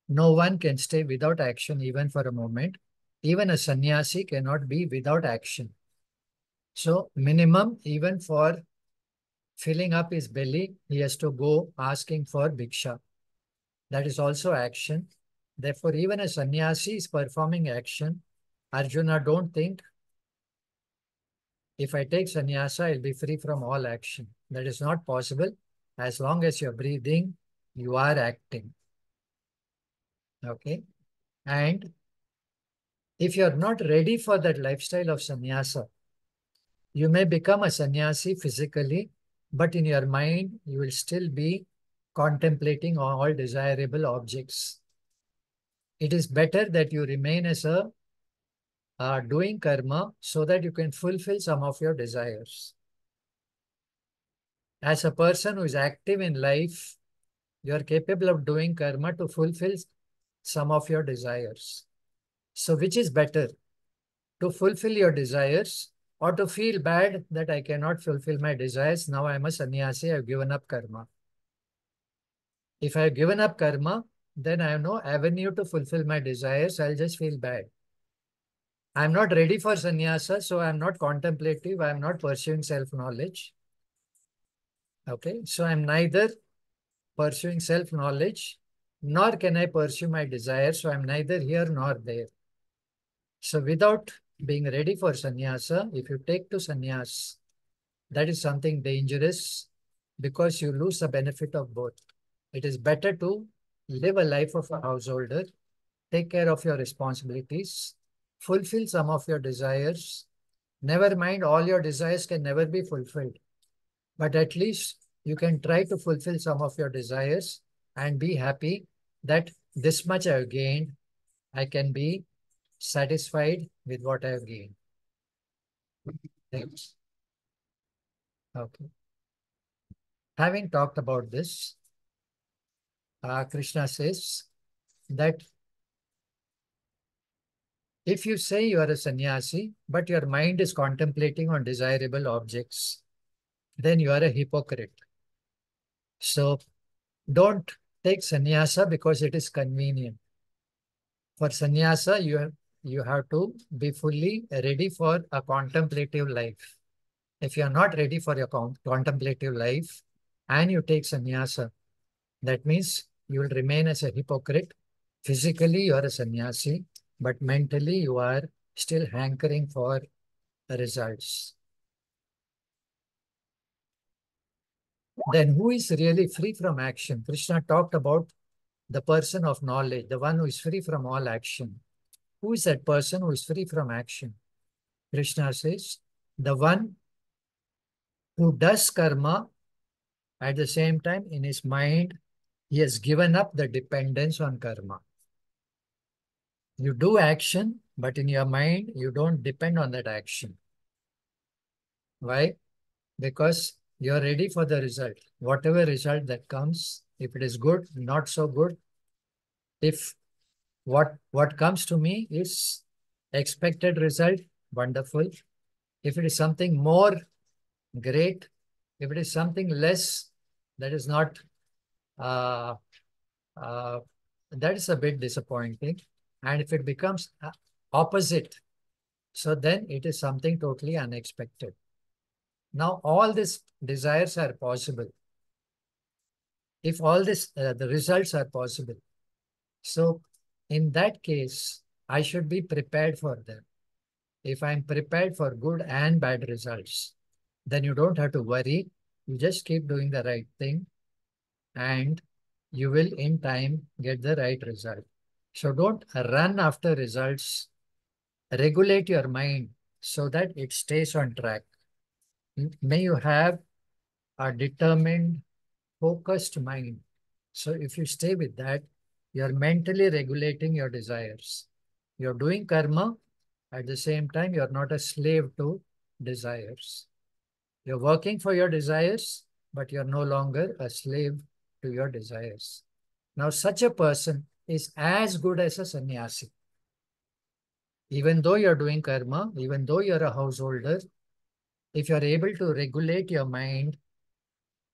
No one can stay without action even for a moment. Even a sannyasi cannot be without action. So minimum, even for filling up his belly, he has to go asking for bhiksha. That is also action. Therefore, even a sannyasi is performing action. Arjuna, don't think if I take sannyasa, I'll be free from all action. That is not possible. As long as you're breathing, you are acting. Okay. And if you're not ready for that lifestyle of sannyasa, you may become a sannyasi physically, but in your mind, you will still be contemplating all desirable objects. It is better that you remain as a doing karma so that you can fulfill some of your desires. As a person who is active in life, you are capable of doing karma to fulfill some of your desires. So which is better? To fulfill your desires or to feel bad that I cannot fulfill my desires? Now I am a sannyasi, I have given up karma. If I have given up karma, then I have no avenue to fulfill my desires. I'll just feel bad. I'm not ready for sannyasa, so I'm not contemplative. I'm not pursuing self-knowledge. Okay, so I'm neither pursuing self-knowledge, nor can I pursue my desires. So I'm neither here nor there. So without being ready for sannyasa, if you take to sannyas, that is something dangerous because you lose the benefit of both. It is better to live a life of a householder, take care of your responsibilities, fulfill some of your desires. Never mind, all your desires can never be fulfilled. But at least you can try to fulfill some of your desires and be happy that this much I have gained. I can be satisfied with what I have gained. Thanks. Okay. Having talked about this, Krishna says that if you say you are a sannyasi, but your mind is contemplating on desirable objects, then you are a hypocrite. So don't take sannyasa because it is convenient. For sannyasa, you have to be fully ready for a contemplative life. If you are not ready for your contemplative life and you take sannyasa, that means you will remain as a hypocrite. Physically, you are a sannyasi, but mentally, you are still hankering for results. Then who is really free from action? Krishna talked about the person of knowledge, the one who is free from all action. Who is that person who is free from action? Krishna says, the one who does karma at the same time in his mind, he has given up the dependence on karma. You do action, but in your mind, you don't depend on that action. Why? Because you're ready for the result. Whatever result that comes, if it is good, not so good, if what comes to me is expected result, wonderful. If it is something more, great. If it is something less, that is not, uh, uh, that is a bit disappointing. And if it becomes opposite, so then it is something totally unexpected. Now, all these desires are possible. If all this, the results are possible. So in that case, I should be prepared for them. If I'm prepared for good and bad results, then you don't have to worry. You just keep doing the right thing and you will in time get the right result. So don't run after results. Regulate your mind so that it stays on track. May you have a determined, focused mind. So if you stay with that, you're mentally regulating your desires. You're doing karma. At the same time, you're not a slave to desires. You're working for your desires, but you're no longer a slave to your desires. Now, such a person is as good as a sannyasi. Even though you're doing karma, even though you're a householder, if you're able to regulate your mind,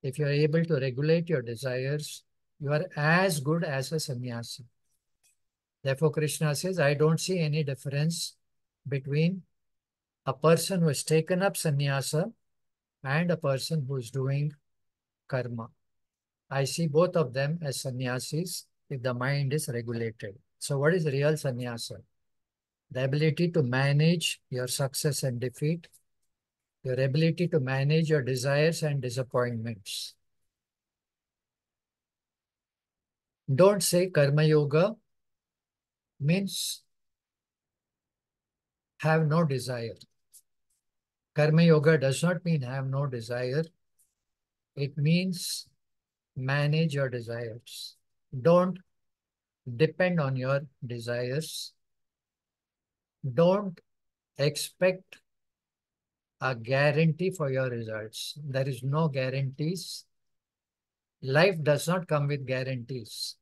if you're able to regulate your desires, you are as good as a sannyasi. Therefore, Krishna says, I don't see any difference between a person who has taken up sannyasa and a person who is doing karma. I see both of them as sannyasis if the mind is regulated. So what is real sannyasa? The ability to manage your success and defeat, your ability to manage your desires and disappointments. Don't say karma yoga means have no desire. Karma yoga does not mean have no desire. It means manage your desires. Don't depend on your desires. Don't expect a guarantee for your results. There is no guarantees. Life does not come with guarantees.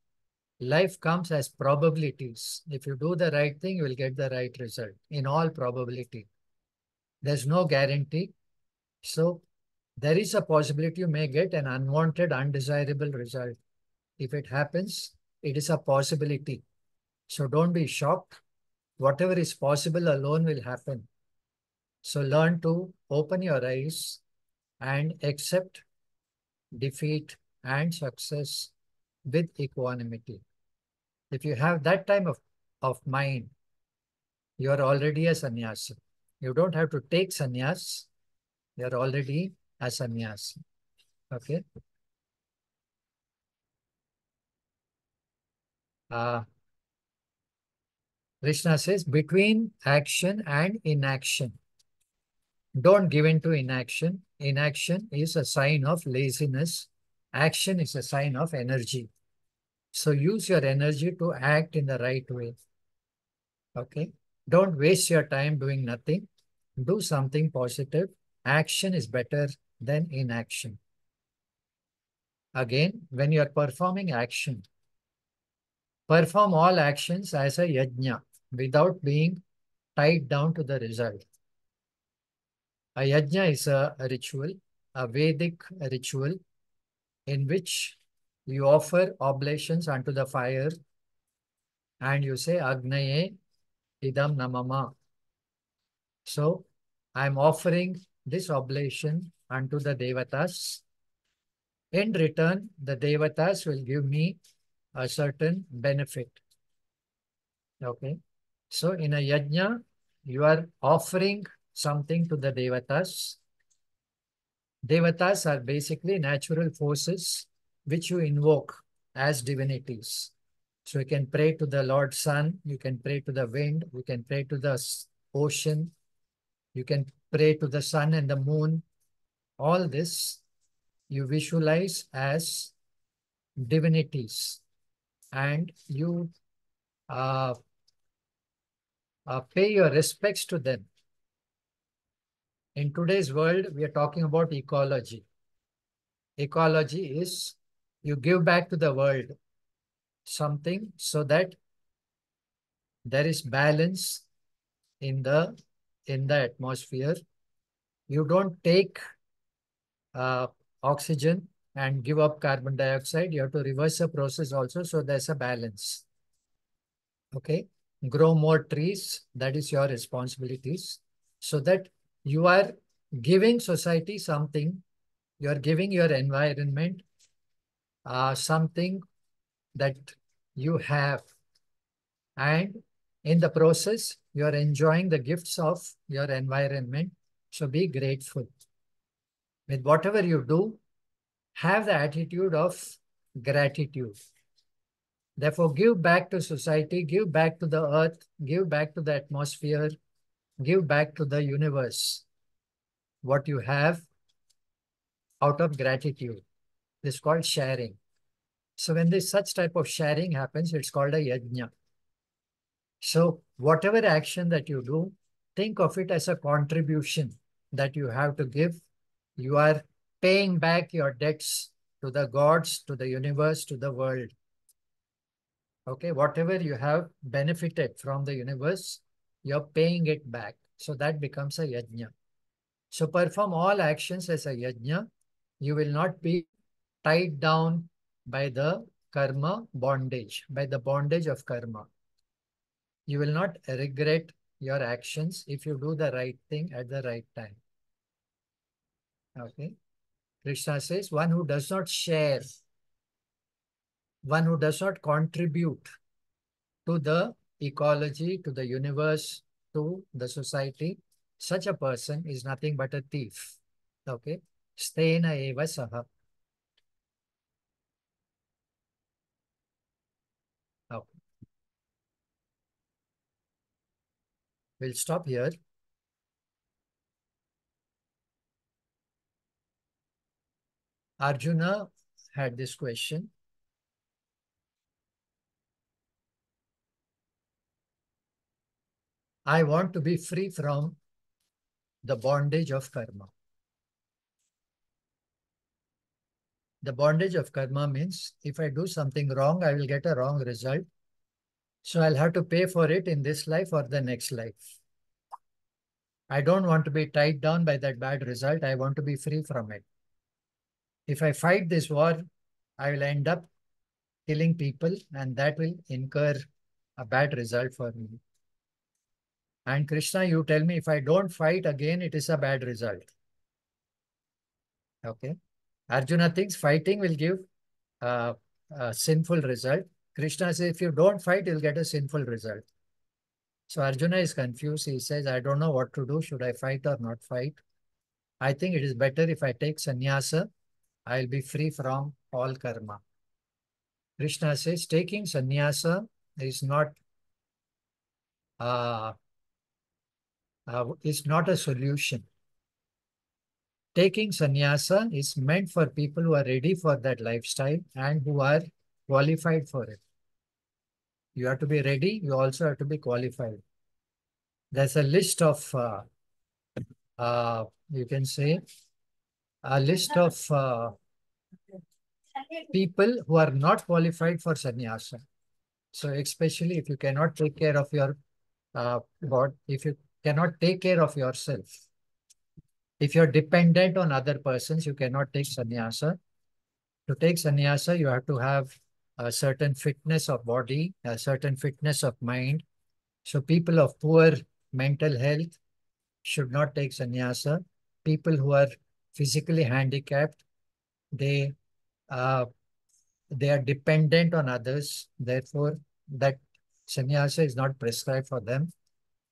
Life comes as probabilities. If you do the right thing, you will get the right result in all probability. There's no guarantee. So there is a possibility you may get an unwanted, undesirable result. If it happens, it is a possibility. So don't be shocked. Whatever is possible alone will happen. So learn to open your eyes and accept defeat and success with equanimity. If you have that type of mind, you are already a sannyasi. You don't have to take sannyas. You are already a sannyasi. Okay. Krishna says between action and inaction. Don't give in to inaction. Inaction is a sign of laziness. Action is a sign of energy. So use your energy to act in the right way. Okay. Don't waste your time doing nothing. Do something positive. Action is better than inaction. Again, when you are performing action, perform all actions as a yajna without being tied down to the result. A yajna is a ritual, a Vedic ritual in which you offer oblations unto the fire and you say Agnaye idam namama. So I'm offering this oblation unto the devatas. In return, the devatas will give me a certain benefit. Okay. So in a yajna, you are offering something to the devatas. Devatas are basically natural forces which you invoke as divinities. So you can pray to the Lord Sun, you can pray to the wind, you can pray to the ocean, you can pray to the sun and the moon. All this you visualize as divinities and you pay your respects to them. In today's world, we are talking about ecology. Ecology is you give back to the world something so that there is balance in the atmosphere. You don't take oxygen and give up carbon dioxide. You have to reverse the process also, so there's a balance. Okay, grow more trees. That is your responsibilities, so that you are giving society something. You are giving your environment something that you have, and in the process, you are enjoying the gifts of your environment. So be grateful. With whatever you do, have the attitude of gratitude. Therefore, give back to society, give back to the earth, give back to the atmosphere, give back to the universe. What you have, out of gratitude. This is called sharing. So when this such type of sharing happens, it's called a yajna. So whatever action that you do, think of it as a contribution that you have to give. You are paying back your debts to the gods, to the universe, to the world. Okay, whatever you have benefited from the universe, you're paying it back. So that becomes a yajna. So perform all actions as a yajna. You will not be tied down by the karma bondage, by the bondage of karma. You will not regret your actions if you do the right thing at the right time. Okay. Krishna says, one who does not share, one who does not contribute to the ecology, to the universe, to the society, such a person is nothing but a thief. Okay. Stena eva saha. Okay. We'll stop here. Arjuna had this question. I want to be free from the bondage of karma. The bondage of karma means if I do something wrong, I will get a wrong result. So I'll have to pay for it in this life or the next life. I don't want to be tied down by that bad result. I want to be free from it. If I fight this war, I will end up killing people, and that will incur a bad result for me. And Krishna, you tell me if I don't fight again, it is a bad result. Okay. Arjuna thinks fighting will give a sinful result. Krishna says if you don't fight, you'll get a sinful result. So Arjuna is confused. He says, I don't know what to do. Should I fight or not fight? I think it is better if I take sannyasa. I'll be free from all karma. Krishna says taking sannyasa is not a solution. Taking sannyasa is meant for people who are ready for that lifestyle and who are qualified for it. You have to be ready. You also have to be qualified. There's a list of, you can say, a list of people who are not qualified for sannyasa. So especially if you cannot take care of your God, if you cannot take care of yourself, if you're dependent on other persons, you cannot take sannyasa. To take sannyasa, you have to have a certain fitness of body, a certain fitness of mind. So people of poor mental health should not take sannyasa. People who are physically handicapped, they are dependent on others. Therefore, that sannyasa is not prescribed for them.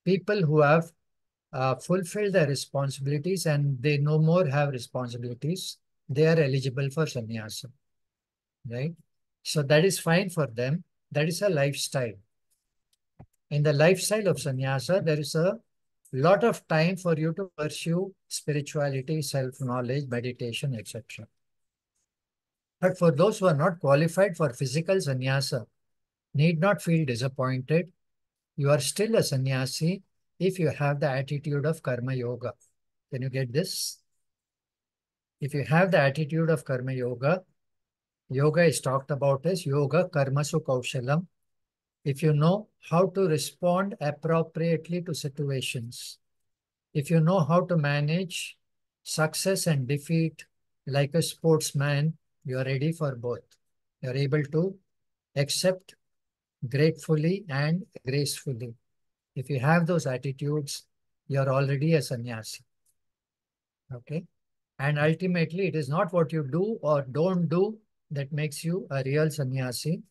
People who have fulfilled their responsibilities and they no more have responsibilities, they are eligible for sannyasa, right? So that is fine for them. That is a lifestyle. In the lifestyle of sannyasa, there is a lot of time for you to pursue spirituality, self-knowledge, meditation, etc. But for those who are not qualified for physical sannyasa, need not feel disappointed. You are still a sannyasi if you have the attitude of karma yoga. Can you get this? If you have the attitude of karma yoga, yoga is talked about as yoga karmasu kaushalam. If you know how to respond appropriately to situations, if you know how to manage success and defeat like a sportsman, you are ready for both. You are able to accept gratefully and gracefully. If you have those attitudes, you are already a sannyasi. Okay? And ultimately, it is not what you do or don't do that makes you a real sannyasi.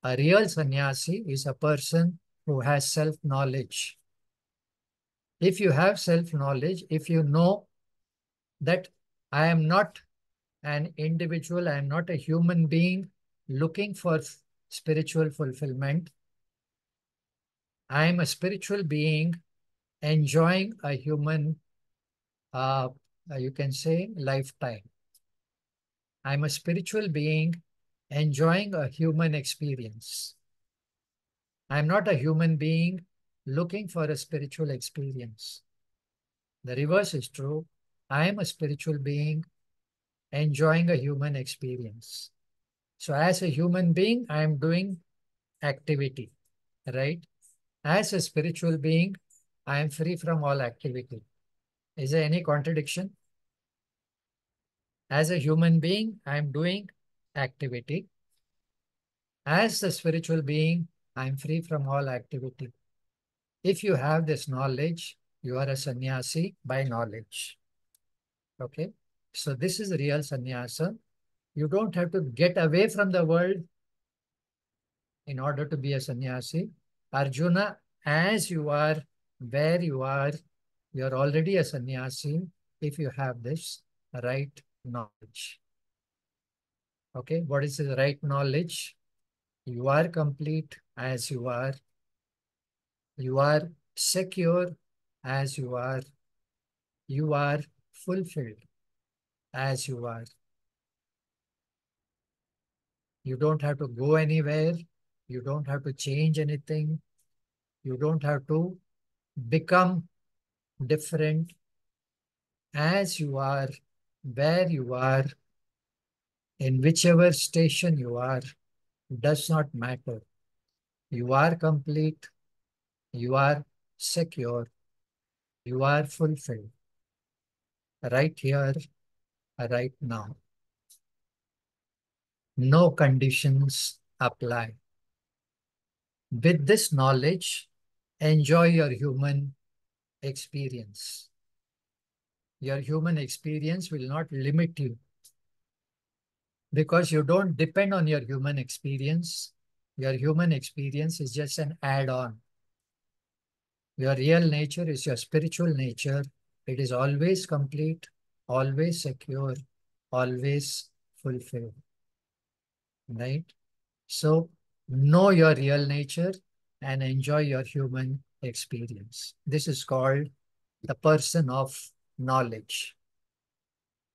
A real sannyasi is a person who has self-knowledge. If you have self-knowledge, if you know that I am not an individual, I am not a human being looking for spiritual fulfillment. I am a spiritual being enjoying a human, you can say, lifetime. I'm a spiritual being enjoying a human experience. I'm not a human being looking for a spiritual experience. The reverse is true. I am a spiritual being enjoying a human experience. So as a human being, I am doing activity, right? As a spiritual being, I am free from all activity. Is there any contradiction? As a human being, I am doing activity. As a spiritual being, I am free from all activity. If you have this knowledge, you are a sannyasi by knowledge. Okay? So this is real sannyasa. You don't have to get away from the world in order to be a sannyasi. Arjuna, as you are, where you are already a sannyasi if you have this right knowledge. Okay, what is the right knowledge? You are complete as you are. You are secure as you are. You are fulfilled as you are. You don't have to go anywhere. You don't have to change anything. You don't have to become different. As you are, where you are, in whichever station you are, does not matter. You are complete. You are secure. You are fulfilled. Right here, right now. No conditions apply. With this knowledge, enjoy your human experience. Your human experience will not limit you because you don't depend on your human experience. Your human experience is just an add-on. Your real nature is your spiritual nature. It is always complete, always secure, always fulfilled. Right? So know your real nature and enjoy your human experience. This is called the person of knowledge.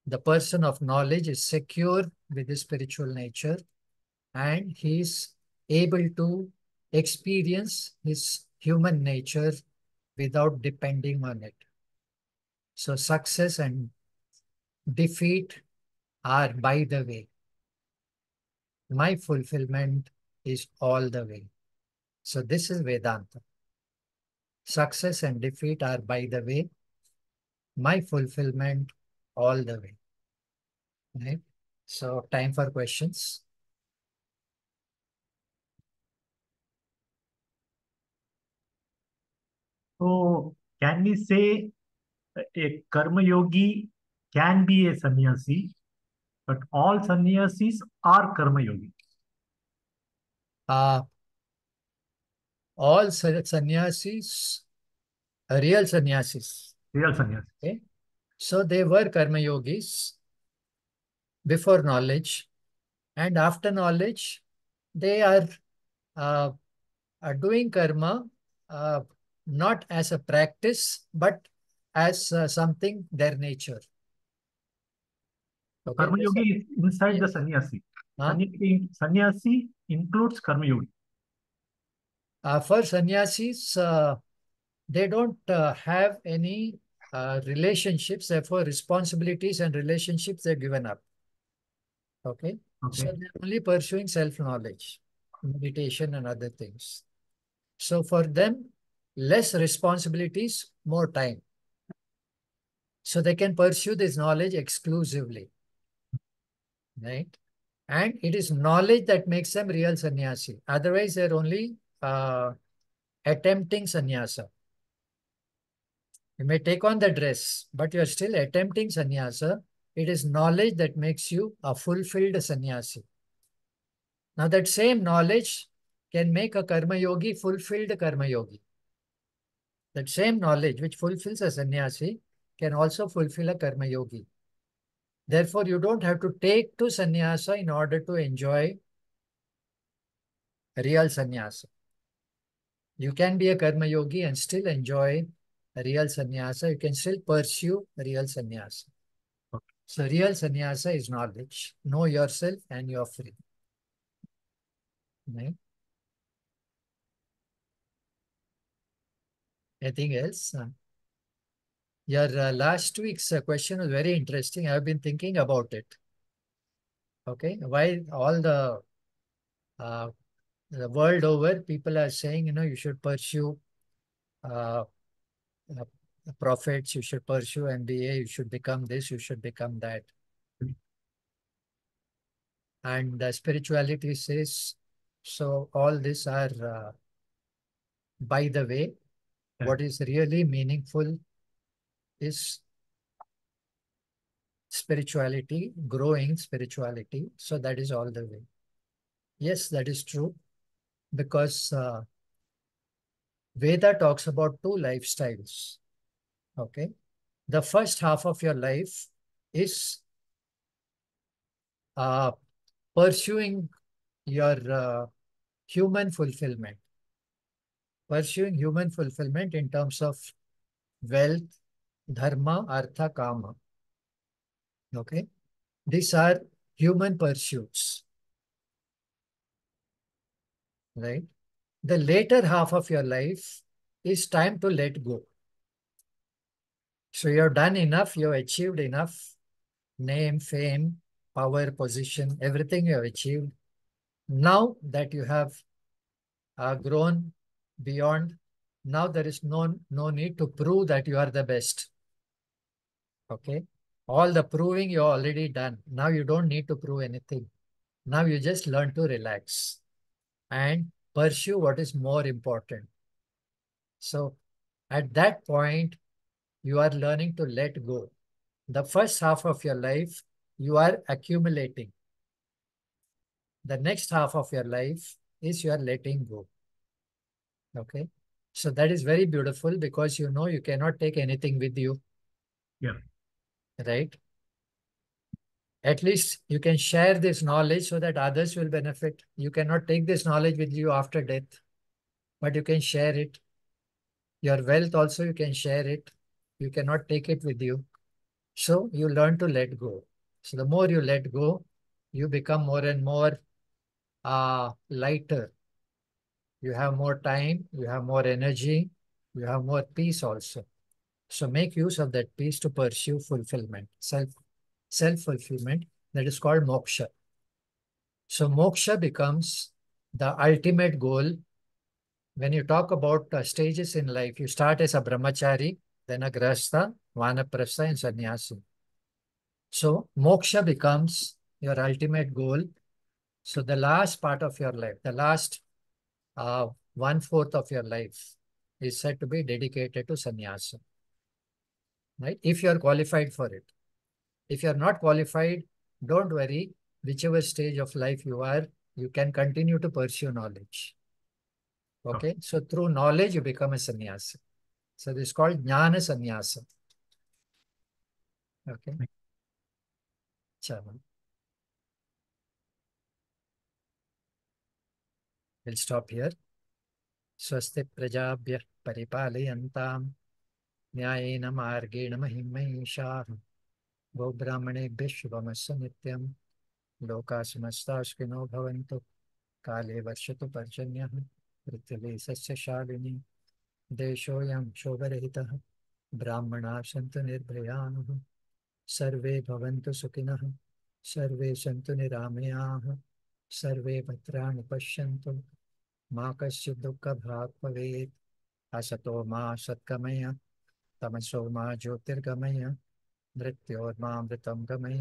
The person of knowledge is secure with his spiritual nature and he is able to experience his human nature without depending on it. So success and defeat are by the way. My fulfillment is all the way. So this is Vedanta. Success and defeat are by the way. My fulfillment all the way. Right? So time for questions. So can we say a karma yogi can be a sannyasi, but all sannyasis are karma yogi? All sannyasis, real sannyasis. Real sannyasi. Okay? So they were karma yogis before knowledge, and after knowledge, they uh, are doing karma uh, not as a practice, but as something their nature. So Okay? karma yogi is inside the Yes. sannyasi. Huh? Sannyasi includes karma yogi. For sannyasis, they don't have any relationships, therefore responsibilities and relationships they're given up. Okay? So Okay. they're only pursuing self-knowledge, meditation and other things. So for them, less responsibilities, more time. So they can pursue this knowledge exclusively. Right? And it is knowledge that makes them real sannyasi. Otherwise, they're only attempting sannyasa. You may take on the dress, but you're still attempting sannyasa. It is knowledge that makes you a fulfilled sannyasi. Now, that same knowledge can make a karma yogi fulfilled karma yogi. That same knowledge which fulfills a sannyasi can also fulfill a karma yogi. Therefore, you don't have to take to sannyasa in order to enjoy real sannyasa. You can be a karma yogi and still enjoy real sannyasa. You can still pursue real sannyasa. Okay. So real sannyasa is knowledge. Know yourself and you're free. Right? Anything else? Your last week's question was very interesting. I've been thinking about it. Okay, why all the world over, people are saying, you should pursue uh, uh, prophets, you should pursue MBA, you should become this, you should become that. And spirituality says, so all these are, by the way, what is really meaningful is spirituality, growing spirituality. So that is all the way. Yes, that is true, because Veda talks about two lifestyles. Okay. The first half of your life is pursuing your human fulfillment. Pursuing human fulfillment in terms of wealth, dharma, artha, kama. Okay. These are human pursuits. Right. The later half of your life is time to let go. So you've done enough, you've achieved enough, name, fame, power, position, everything you have achieved. Now that you have grown beyond, now there is no need to prove that you are the best. Okay. All the proving you already done. Now you don't need to prove anything. Now you just learn to relax and pursue what is more important. So at that point, you are learning to let go. The first half of your life, you are accumulating. The next half of your life is you are letting go. Okay. So that is very beautiful, because you know you cannot take anything with you. Yeah. Right? At least you can share this knowledge so that others will benefit. You cannot take this knowledge with you after death, but you can share it. Your wealth also, you can share it. You cannot take it with you. So you learn to let go. So the more you let go, you become more and more lighter. You have more time, you have more energy, you have more peace also. So make use of that peace to pursue fulfillment, self-fulfillment. That is called moksha. So moksha becomes the ultimate goal. When you talk about stages in life, you start as a brahmachari, then a grahastha, vanaprastha, and sannyasi. So moksha becomes your ultimate goal. So the last part of your life, the last 1/4 of your life is said to be dedicated to sannyasa. Right? If you are qualified for it. If you are not qualified, don't worry. Whichever stage of life you are, you can continue to pursue knowledge. Okay? So through knowledge, you become a sannyasa. So this is called jnana sannyasa. Okay? Chalo. We'll stop here. Swasti prajabhyah paripalayantam न्यायेन मार्गेण महिं महिषाः गोब्राह्मणेभ्यः शुभमस्तु नित्यं लोकाः समस्ताः सुखिनो भवन्तु काले वर्षतु पर्जन्यः पृथिवी सस्यशालिनी देशोऽयं क्षोभरहितः ब्राह्मणाः सन्तु निर्भयाः सर्वे भवन्तु सुखिनः सर्वे सन्तु निरामयाः सर्वे भद्राणि पश्यन्तु मा कश्चित् दुःखभाग् भवेत् असतो मा सद्गमय तमसो मा ज्योतिर्गमय मृत्योर्मामृतं गमय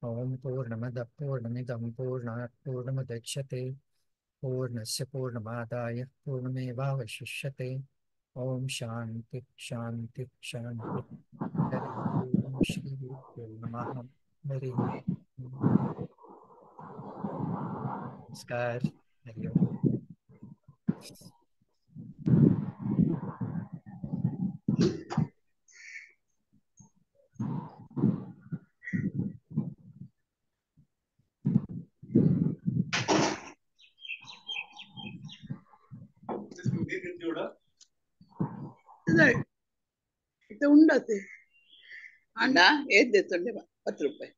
ॐ पूर्णमदः पूर्णमिदं पूर्णात् पूर्णमुदच्यते पूर्णस्य पूर्णमादाय पूर्णमेवावशिष्यते ॐ शान्ति शान्ति शान्ति हरिः ओम् श्रीगुरुभ्यो नमः हरिः ओम् नमस्कार हरि ओम् ಇದು ಉಂಡತೆ ಅಂಡ ಏದ್ 10 रुपए